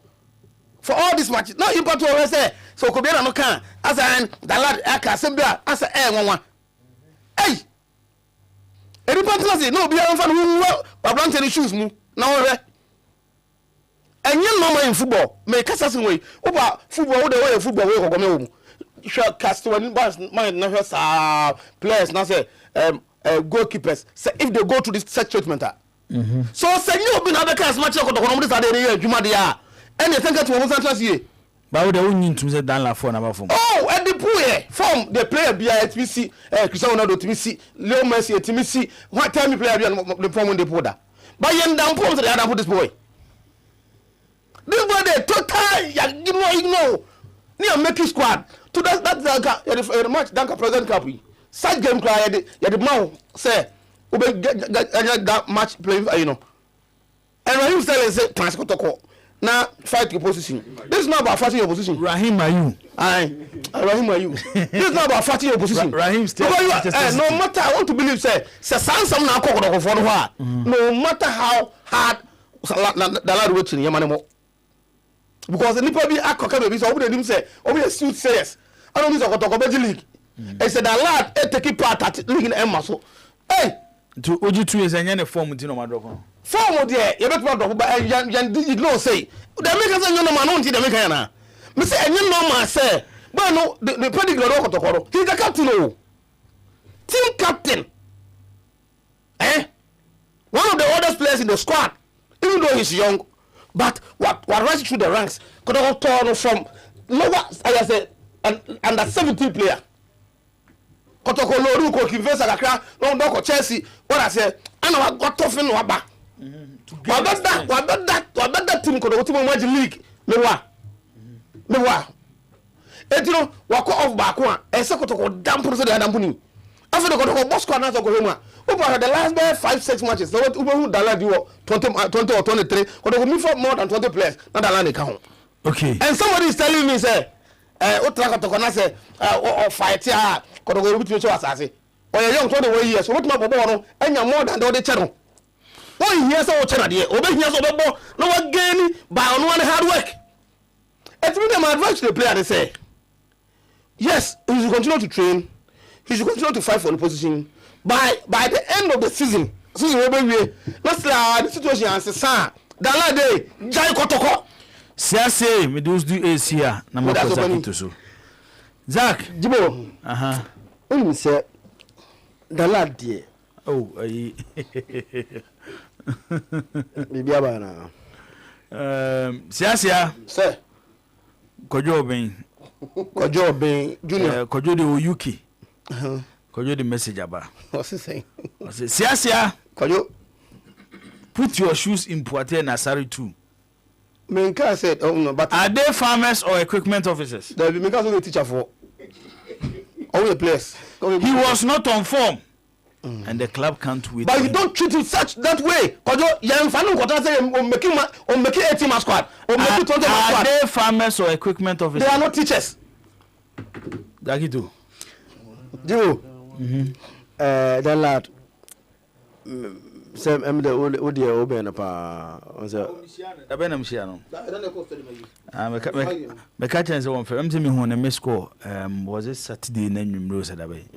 for all this match no impact we say so ko be na no kan as an Dalad aka sembia as nwanwa hey eri pantlasi no be am fa no Bablanche ni shoes mu na wo re enye normal in football me kasa sin we oba football wo de we football we ko me wo mu sure cast one mind na sa players na say goalkeepers say if they go to this set treatment so say you be na be cast match ko no mo dey dey adwuma dia and you think that we want to ba wo de wonyin tum say dan la for na ba form oh and the pool form the player be at me see Cristiano Ronaldo to me see Leo Messi to me see what time player be the form the pool da but yen down form so they down put this boy total you know near make squad to that match danka president cup side game cry the man say we that match play you know and Rahim Sterling say transport to now fight your position. This is not about fighting your position. Rahim Ayu. Rahim Ayu. This is not about fighting your position. Rahim still. No matter I want to believe say some now call for no matter how hard the lad waiting yamanemo. Because the nipa be akoka baby so obi dem say obi suit says I don't use a league. I said the lad take part at league in Emma so. Hey, to oji 2 is any form tin o ma drop. Form there, you better not but you know say. They make us no man on they make na. Me say enye no man say, but no the pedigree ro kotokoro. He's the captain o. Team captain. One of the oldest players in the squad, even though he's young, but what rush through the ranks, kotoko turn from lower I say under 17 player. Kotoko loru ko Kivesa kakra no ko Chelsea. What I say, I got tough in waba. Wabada team ko do team match league me wa etino wako off back one e se ko to damp so dey damp ni after ko boss squad na so ko hemu over the last 5-6 matches so who Dalad you 20 or 23 ko do me for more than 20 players na Dalad ka ho okay and somebody is telling me say o tra ko na say o fight ya ko do go bitu so asase o ye young 20 years so what ma bobo no anya more than the channel. Oh, yes, oh, Channel, obey here, so no one gain by on one hard work. It's really my advice to the player. They say, yes, he should continue to train, he should continue to fight for the position. By the end of the season will be let's the situation and say, Dalad, Jai Kotoko. Say, me do AC here, number so. Zach, Jibo, when say Dalad, dear. Oh, Bibi abana. Siasia. Sir. Kojo Ben Junior. Kojo de Oyuki. Kojo the message aba. What's he saying? Siasia. Kojo. Put your shoes in Poitiers Nasari too. Menka said, oh no, but are they farmers or equipment officers? There will be Menka a teacher for all the players. He was not on form. And the club can't wait. But you don't treat it such that way. Because you are making 18 squad. Are they farmers or equipment officers? They are not teachers. Dakitu. Jibo. The lad. Sam am the Odi Oben pa. The Benham Shiano. Me catch and so on for me who on score. Was it Saturday and then Rose at away.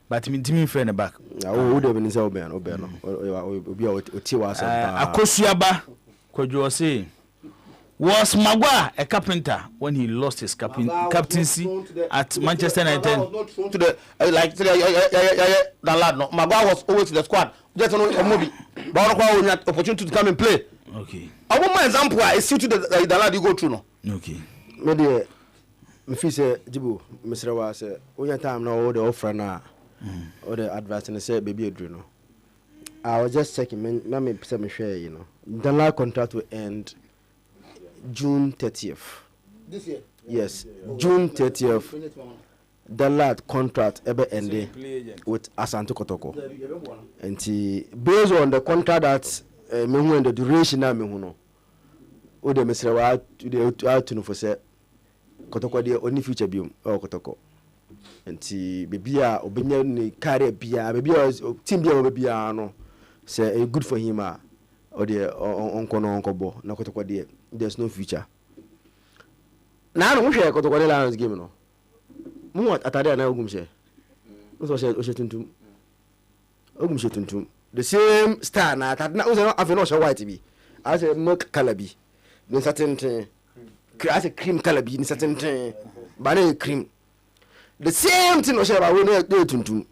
But me Timmy friend back. I would have been so bad. Obeno. Akosiaba, Kojo say, was Magua a carpenter when he lost his captaincy at Manchester United? To the like the lad. No, Magua was always to the squad. Just a movie. But I had opportunity to come and play. Okay. I want my example. I see to the lad you go through. No. Okay. Maybe me feel say Jibo, Mr. Was when your time now the offer now. Or the advice and say baby Adriano. I was just checking, me share, you know. The last contract will end June 30th. This year? Yes, June 30th. The last contract ever ended with Asante Kotoko. And based on the contract that me the duration na me no. O de mesra wa to the out to no for say Kotoko dey only future biom or Kotoko. nti bebi a obenya ne career bia bebi a team bia bebi a no say good for him or the onko na kotoko there there's no future na no hwe kotoko the Lions game no mu atade na ogum she no so she tuntum ogum she tuntum the same star na atade na o afi no she white bi as a milk color bi ni certain as a cream color bi ni certain ba na cream the same thing o she ba we no tuntum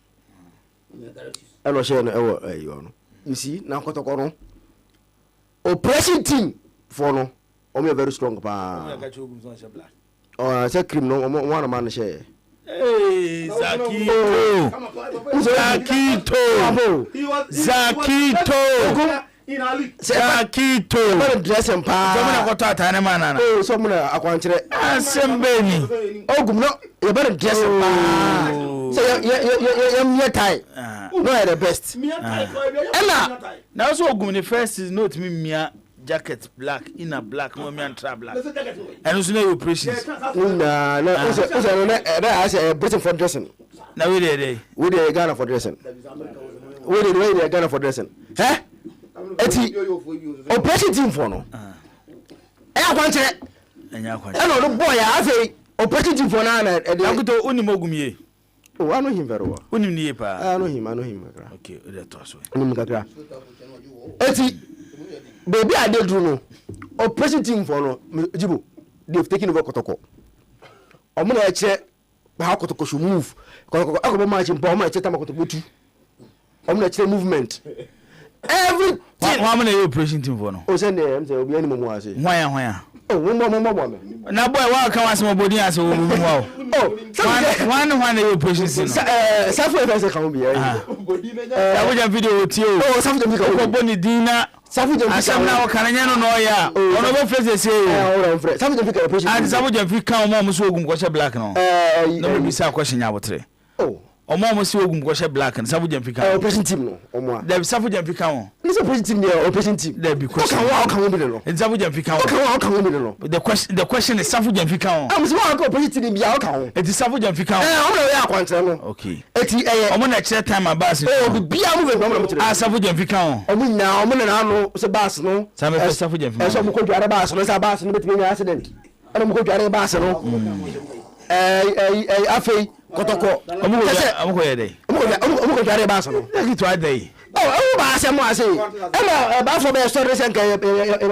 elo she no ewo ayo no you see na kotoko no operation team for no omo very strong pa oh say cream no one man share hey Zakito but dressing pa someone got to tane man na oh someone akwankyere asembeni ogum no you better dressing pa say you tie no are the best ella now so ogum the first is not me mia jacket black inner black no me antra black and also no operations na I say Britain for dressing now we there Ghana for dressing we there Ghana for dressing eti operation team for no akwankyere enya akwankyere no boy afei operation team for na akuto onim ogumie oh I know him very well onim nie pa I know him okay o dey talk so onim kakra eti baby I dey do no operation team for no jibo they've taken over Kotoko omo na eche how Kotoko should move Kotoko akobo match mpa omo na eche tam Kotoko tu omo na eche movement everything how many operation team for no o say dem say obi ani mo ase hwan oh mo na boy wa kan was mo body as o mo wa oh one operation team safu e say kan bi Safujem video ti o oh Safujem video ko boni dina Safujem asam na o kan nya no ya ono bo face say o Safujem video operation and Safujem fi kan mo so ogum ko she black no no be say question nya botre oh omo so ogum ko she black no Safujem fi kan operation team no omo there be Safujem fi kan this operation team there operation team there be question how can we be no Safujem fi kan how can we be no the question is Safujem fi kan am so how can operation team be how can it is Safujem fi kan omo na ya kwantre no okay eti omo na chere time abas oh bia mo be mo chere Safujem fi kan omo na no se bas no Safujem fi so mo ko dware bas no se bas no betimi nya accident ana mo ko dware bas no afei Kotoko omo ko ye dey omo ko dware bas no e to adai oh ba se mo ase ela ba for be story sen ka e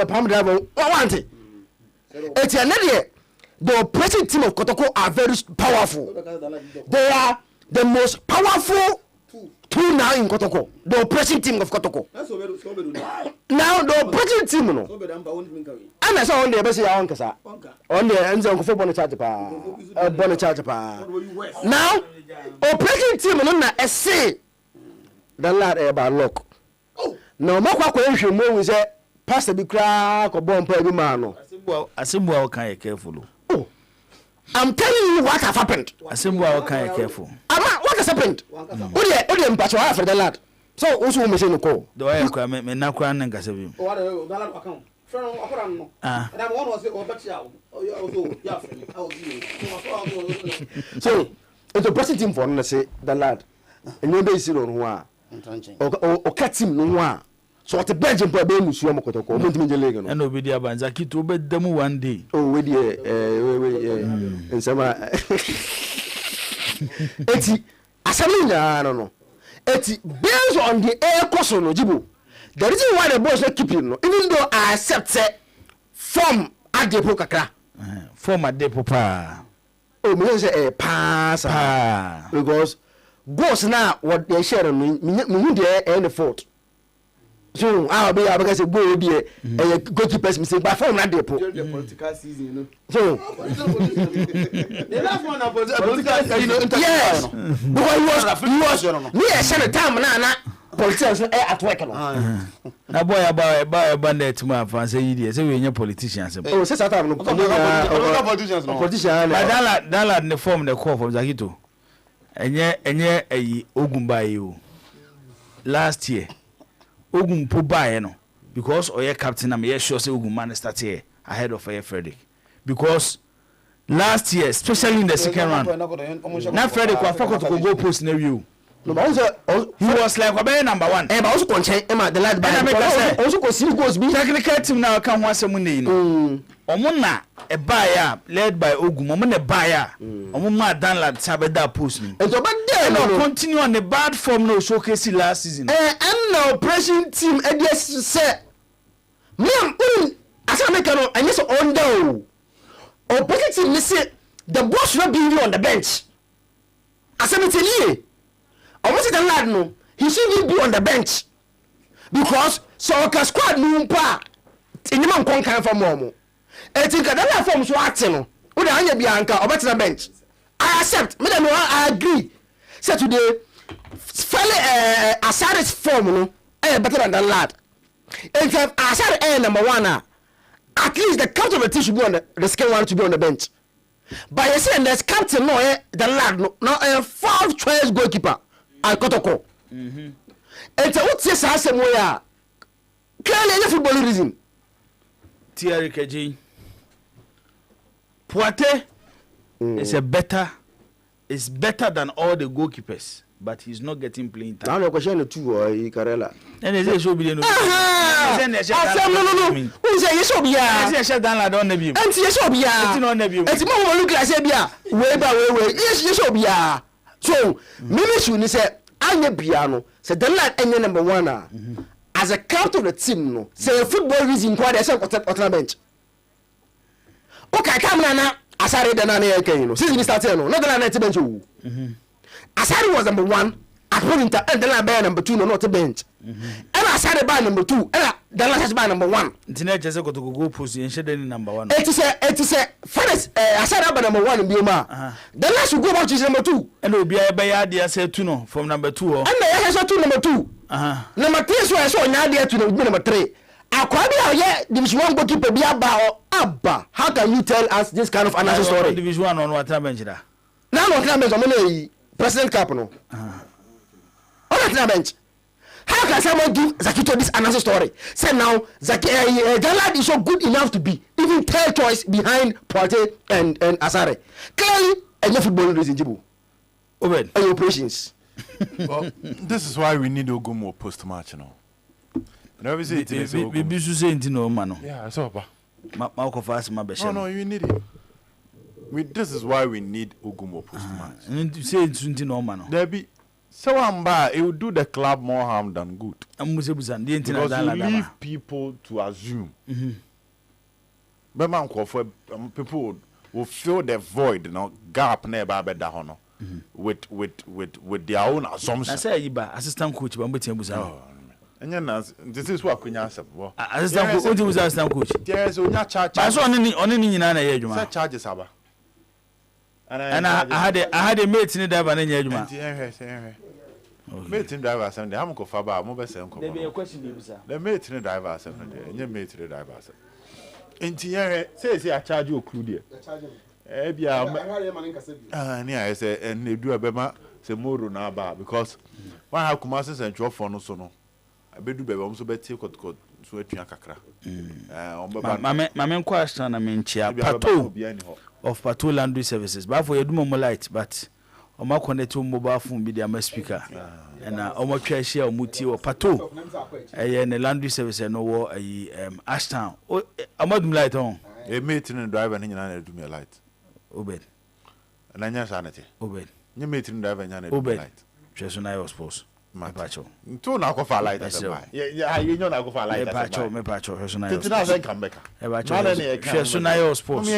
pam driver want it eti ene de the operating team of Kotoko are very powerful. They are the most powerful tool now in Kotoko. The operating team of Kotoko. Now the operating team no. And I saw on the best on kasa. On the ends of football charge pa. Bonnet charge pa. Now operating team no na say the lad e ba lock. Now mo kwa hwe mo we say pastor bi kra ko bomb pa bi ma no. Asimbu a kan careful. I'm telling you what have happened. Asimbu a kan careful. What has happened? Odi mpacho after the lad. So also we say no call. Do I kwa me na kwa nan kasa bi. O wa the lad account. Friend akora no. And I want to say o bet ya. O ya friend. So it's a pressing team for no say the lad. And you be see no ho a. O cat team no ho a. So what the bench mpa be musu am Kotoko. Mo ntimi je league no. And obi dia ban Zakito be damu one day. Oh we dey nsema eti asami nya no eti based on the air course no jibo the reason why the boys not keeping no even though I accept say form adepo kakra form adepo pa oh me say pass because goals now what they share me dey end the fault. So I'll be able to say go there goalkeepers mistake but form na depo the political season you know so the last one political you know yes because he was me a share time na politicians at work no na boy about net ma fan say you dey say we nya politicians oh say time no politicians no politician dala ne form the call from Zakito enye ayi Ogumba yi o last year Ogum po bae no because oye captain am ye sure say Ogum man start here ahead of Frederick because last year, especially in the second round. Now Freddie Kwafako to go post in you. No, but also He was like a number one. but also contain the lad by also go see goes be Technical team now can want someone in. Omuna a buyer led by Ogum, Omuna buyer. Omuma Danlad Sabeda post me. and so but there No, continue on the bad form no showcase last season. and now pressing team and yes say me as I make no and yes on down opposite team say the boss will be on the bench as I tell you almost the lad no he shouldn't be on the bench because soccer squad no pa in man kon kan for more I think that form so acting no we dey anya bianca over the bench I accept me dem I agree say today fairly Asari's form no better than the lad and if Asari number 1 at least the captain of the team should be on the second one to be on the bench but you say there's captain no the lad no a fourth choice goalkeeper I Kotoko and so what say say mo ya clearly any football reason Thierry Keji. Poate is better than all the goalkeepers, but he's not getting playing time. now the question the two or Karela And they say should be no. no who say you should be I say down like on the view. and you should be It's on the view. it's more look like say bia way yes you should be so me should say anya bia no say the lad any number 1 as a captain of the team no say football reason kwa dey say on bench okay come na Asari the nana you know since we started no not the nana bench Asari was number 1 at point and the lad by number 2 no not bench and Asari by number 2 and the lad by number 1 Internet just got to go post and share number 1. it is a first Asari by number 1 in Bioma the last should go back to number 2 And will be a bayard there say 2 no from number 2 and the has to number 2 number 3 so I saw now there to number 3 Akwabi yeah division 1 goalkeeper be abba how can you tell us this kind of analysis story Division 1 on what bench da. now no can bench on president cap no on that bench how can someone give Zakito this analysis story say now Galad is so good enough to be even third choice behind Poate and Asare clearly any football reason Jibu Obed. and operations Well, this is why we need Ogumo post match now. Never say it is We Ogumo. be say into no man. Yeah, it's over. Ma ko fast ma be No, you need it. This is why we need Ogumo post match. And say into no man. There be someone by it will do the club more harm than good. Amusebusan the internet Because you leave people to assume. But man, people will fill the void, gap never better hono. With their own I assumptions. say Iba assistant coach but mbetia busan. And then this is what Kunya said. Assistant coach what was assistant coach? Yes, we not charge. But so on ni nyina na ye adwuma. Set charges aba. And I had a mate in driver na nya adwuma. Mate in driver Sunday. I'm go for ba mo be say There be a nko. question dey busa. The mate in driver Sunday. Nya mate in driver Sunday. Enti say I charge you okru there. Bia I say and they do a bema say moro na ba because one have Kumasi Central for no so no. I be do beba so be take kot so atua kakra. Mame question na me nchia pato of Pato Laundry Services. But for you mo light but Oma connect to mobile phone be the speaker. And Oma try share muti or Pato. Ne laundry service no wo Ashtown. Amadum light on. A mate in driver and you do me a light. Obed. And I nya sanity. Obed. You mate in driver and you Obed. light. Chesuna was post. My pacho. Two na go for light as well. Yeah, you know na go for light as well. Me pacho Chesuna. Tetina say come back. Chesuna was post.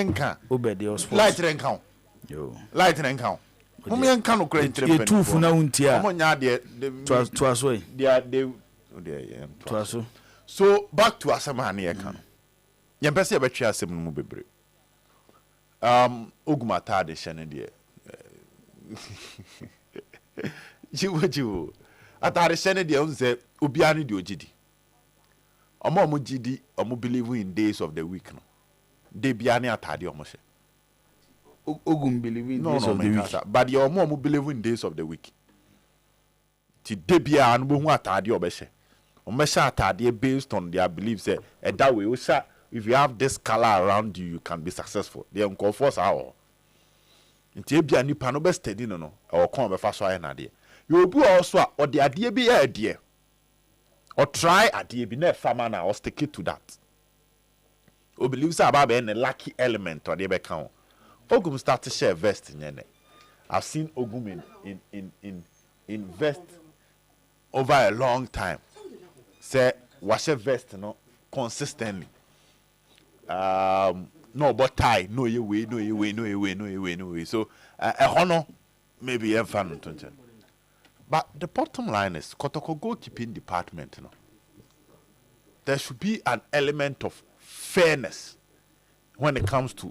Obed the was post. Light ren count. Yo. Light ren count. Mum yan kan no kra You two funa untia. Mo nya de Twaso. Twaso. So back to asema na ye kan. Ye pese ye betwe asem no mu bebre. Oguma tade shene de. Jiwo. Atare shene de on say obia ne de ogidi. Omo gidi, omo believe in days of the week no. De bia ne atade omo she. Ogum believe in days of the week. But your omo believe in days of the week. Ti de bia no bo hu atade obehye. Omo she atade based on their beliefs say that way if you have this color around you, you can be successful. They uncle force how nti ebia nipa no be steady no e kon be fa so aye na de you obi also a o de ade bi ya de or try ade bi na fama na or stick it to that o believe say about be a lucky element or de be kan Ogum start to share vest nyene. I've seen Ogum in vest over a long time. Say wash a vest no consistently. No but tie no you way. So a honor maybe a fun. But the bottom line is Kotoko goalkeeping department. No, there should be an element of fairness when it comes to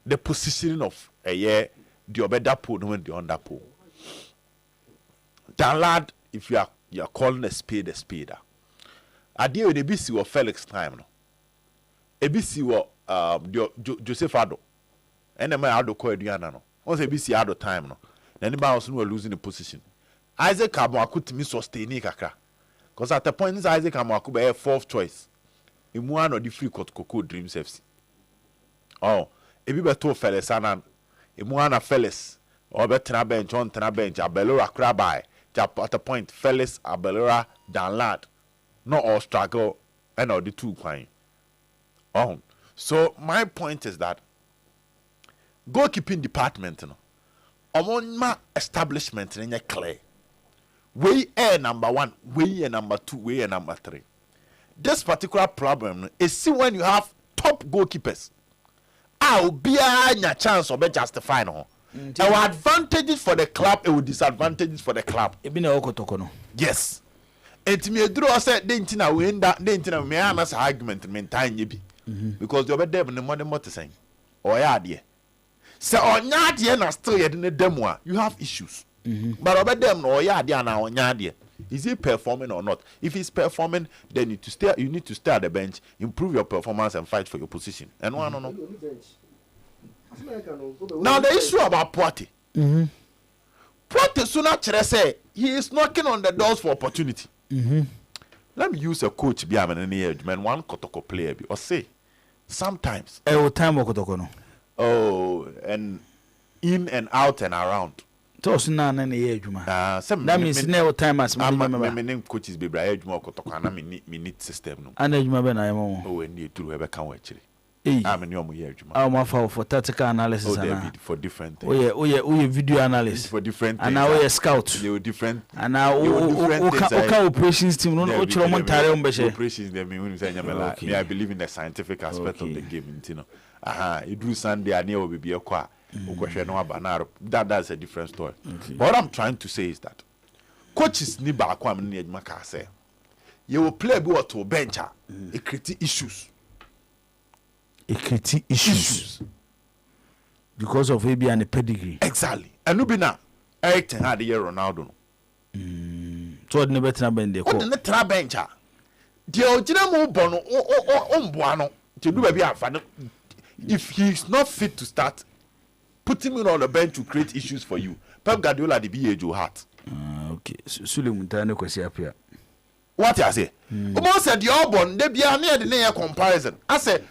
the positioning of a year, the obeda pool and the under pool. Dan lad, if you are calling a spade. I deal with ABC or Felix time no. ABC or Joseph Ado. And the man Ado call Diana no. Once ABC Ado time no. Then the man was losing the position. Isaac Kamwaku to me sustain kakra. Because at the point is Isaac Kamwaku be a fourth choice. In one of the free Coco Dreams FC. Oh. Ebi beto Felix anan emuana Felix or betra bench on tena bench Abelora Krabai at a point Felix Abelora Danlad no all struggle and all the two quine. So my point is that goalkeeping department no among my establishment in clear way number 1 way number 2 way number 3. This particular problem is see when you have top goalkeepers be a chance or be justify no. There were advantages for the club, it would disadvantages for the club. Yes. And me draw said dentina we end that dentina me anas argument maintain ye be. Because you be there in the money motor saying. Or ya dear. So on ya dear na still yet in the demo, you have issues. But over them or ya dear now on ya dear. Is he performing or not? If he's performing, then you need to stay at the bench, improve your performance, and fight for your position. And one, no. Now the issue about Poitier. Poitier sooner say he is knocking on the doors for opportunity. Let me use a coach be an age man one Kotoko player or say sometimes. Oh, and in and out and around. Na ye adwuma that means no time as my name coaches be bra adwuma Kotoko na me need system no ana adwuma be na yemo oh we need to be kan wa kire am ne omo ye adwuma am for tactical analysis ana for different things oh video analysis for different things and now we scout you different and now okay operations team no chiro mo ntare mo be she operations dem me say nyamela me I believe in the scientific aspect of the game ntino you do Sunday ani o be ekwa that's a different story. But what I'm trying to say is that coaches need back say you will play what to bench it create issues. It create issues because of maybe an pedigree. Exactly. And no be now Eric Ten Hag the Ronaldo. So never bench. What the never bench? The original mo bono omboano to do baby afano. If he's not fit to start, put him in on the bench to create issues for you. Pep Guardiola the BH heart. Okay. Suleiman Tane kwesi apia. What I say? Omo said the Auburn they be near the near comparison. I said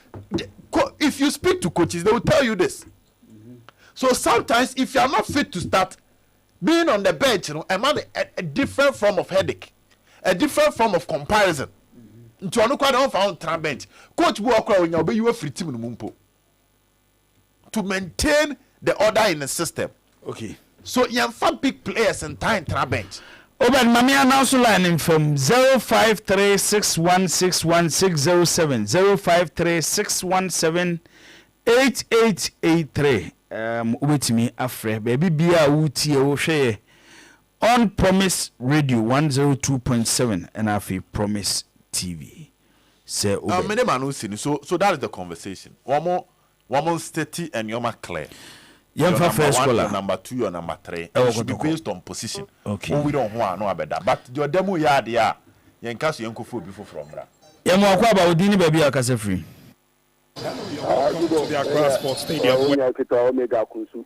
if you speak to coaches they will tell you this. So sometimes if you are not fit to start, being on the bench, you know, a different form of headache, a different form of comparison. Into anu kwa don found tran bench. Coach bu okra when you be you free team no mumpo. To maintain the order in the system. Okay. So you have big players in time tran bench. Oben mami announce line from 0536161607 0536178883 ubetimi afre baby bia wutie wo hwe on Promise Radio 102.7 and afi Promise TV. Say many man so that is the conversation. One more steady and you're clear. Your first scholar, number 2 or number 3. It should be based on position. Okay. We don't want no better. But your demo yard ya yen cast yanko food before from that. Yamo akwa ba odini baby akase free. To the Accra Sports Stadium. Omega Kusu.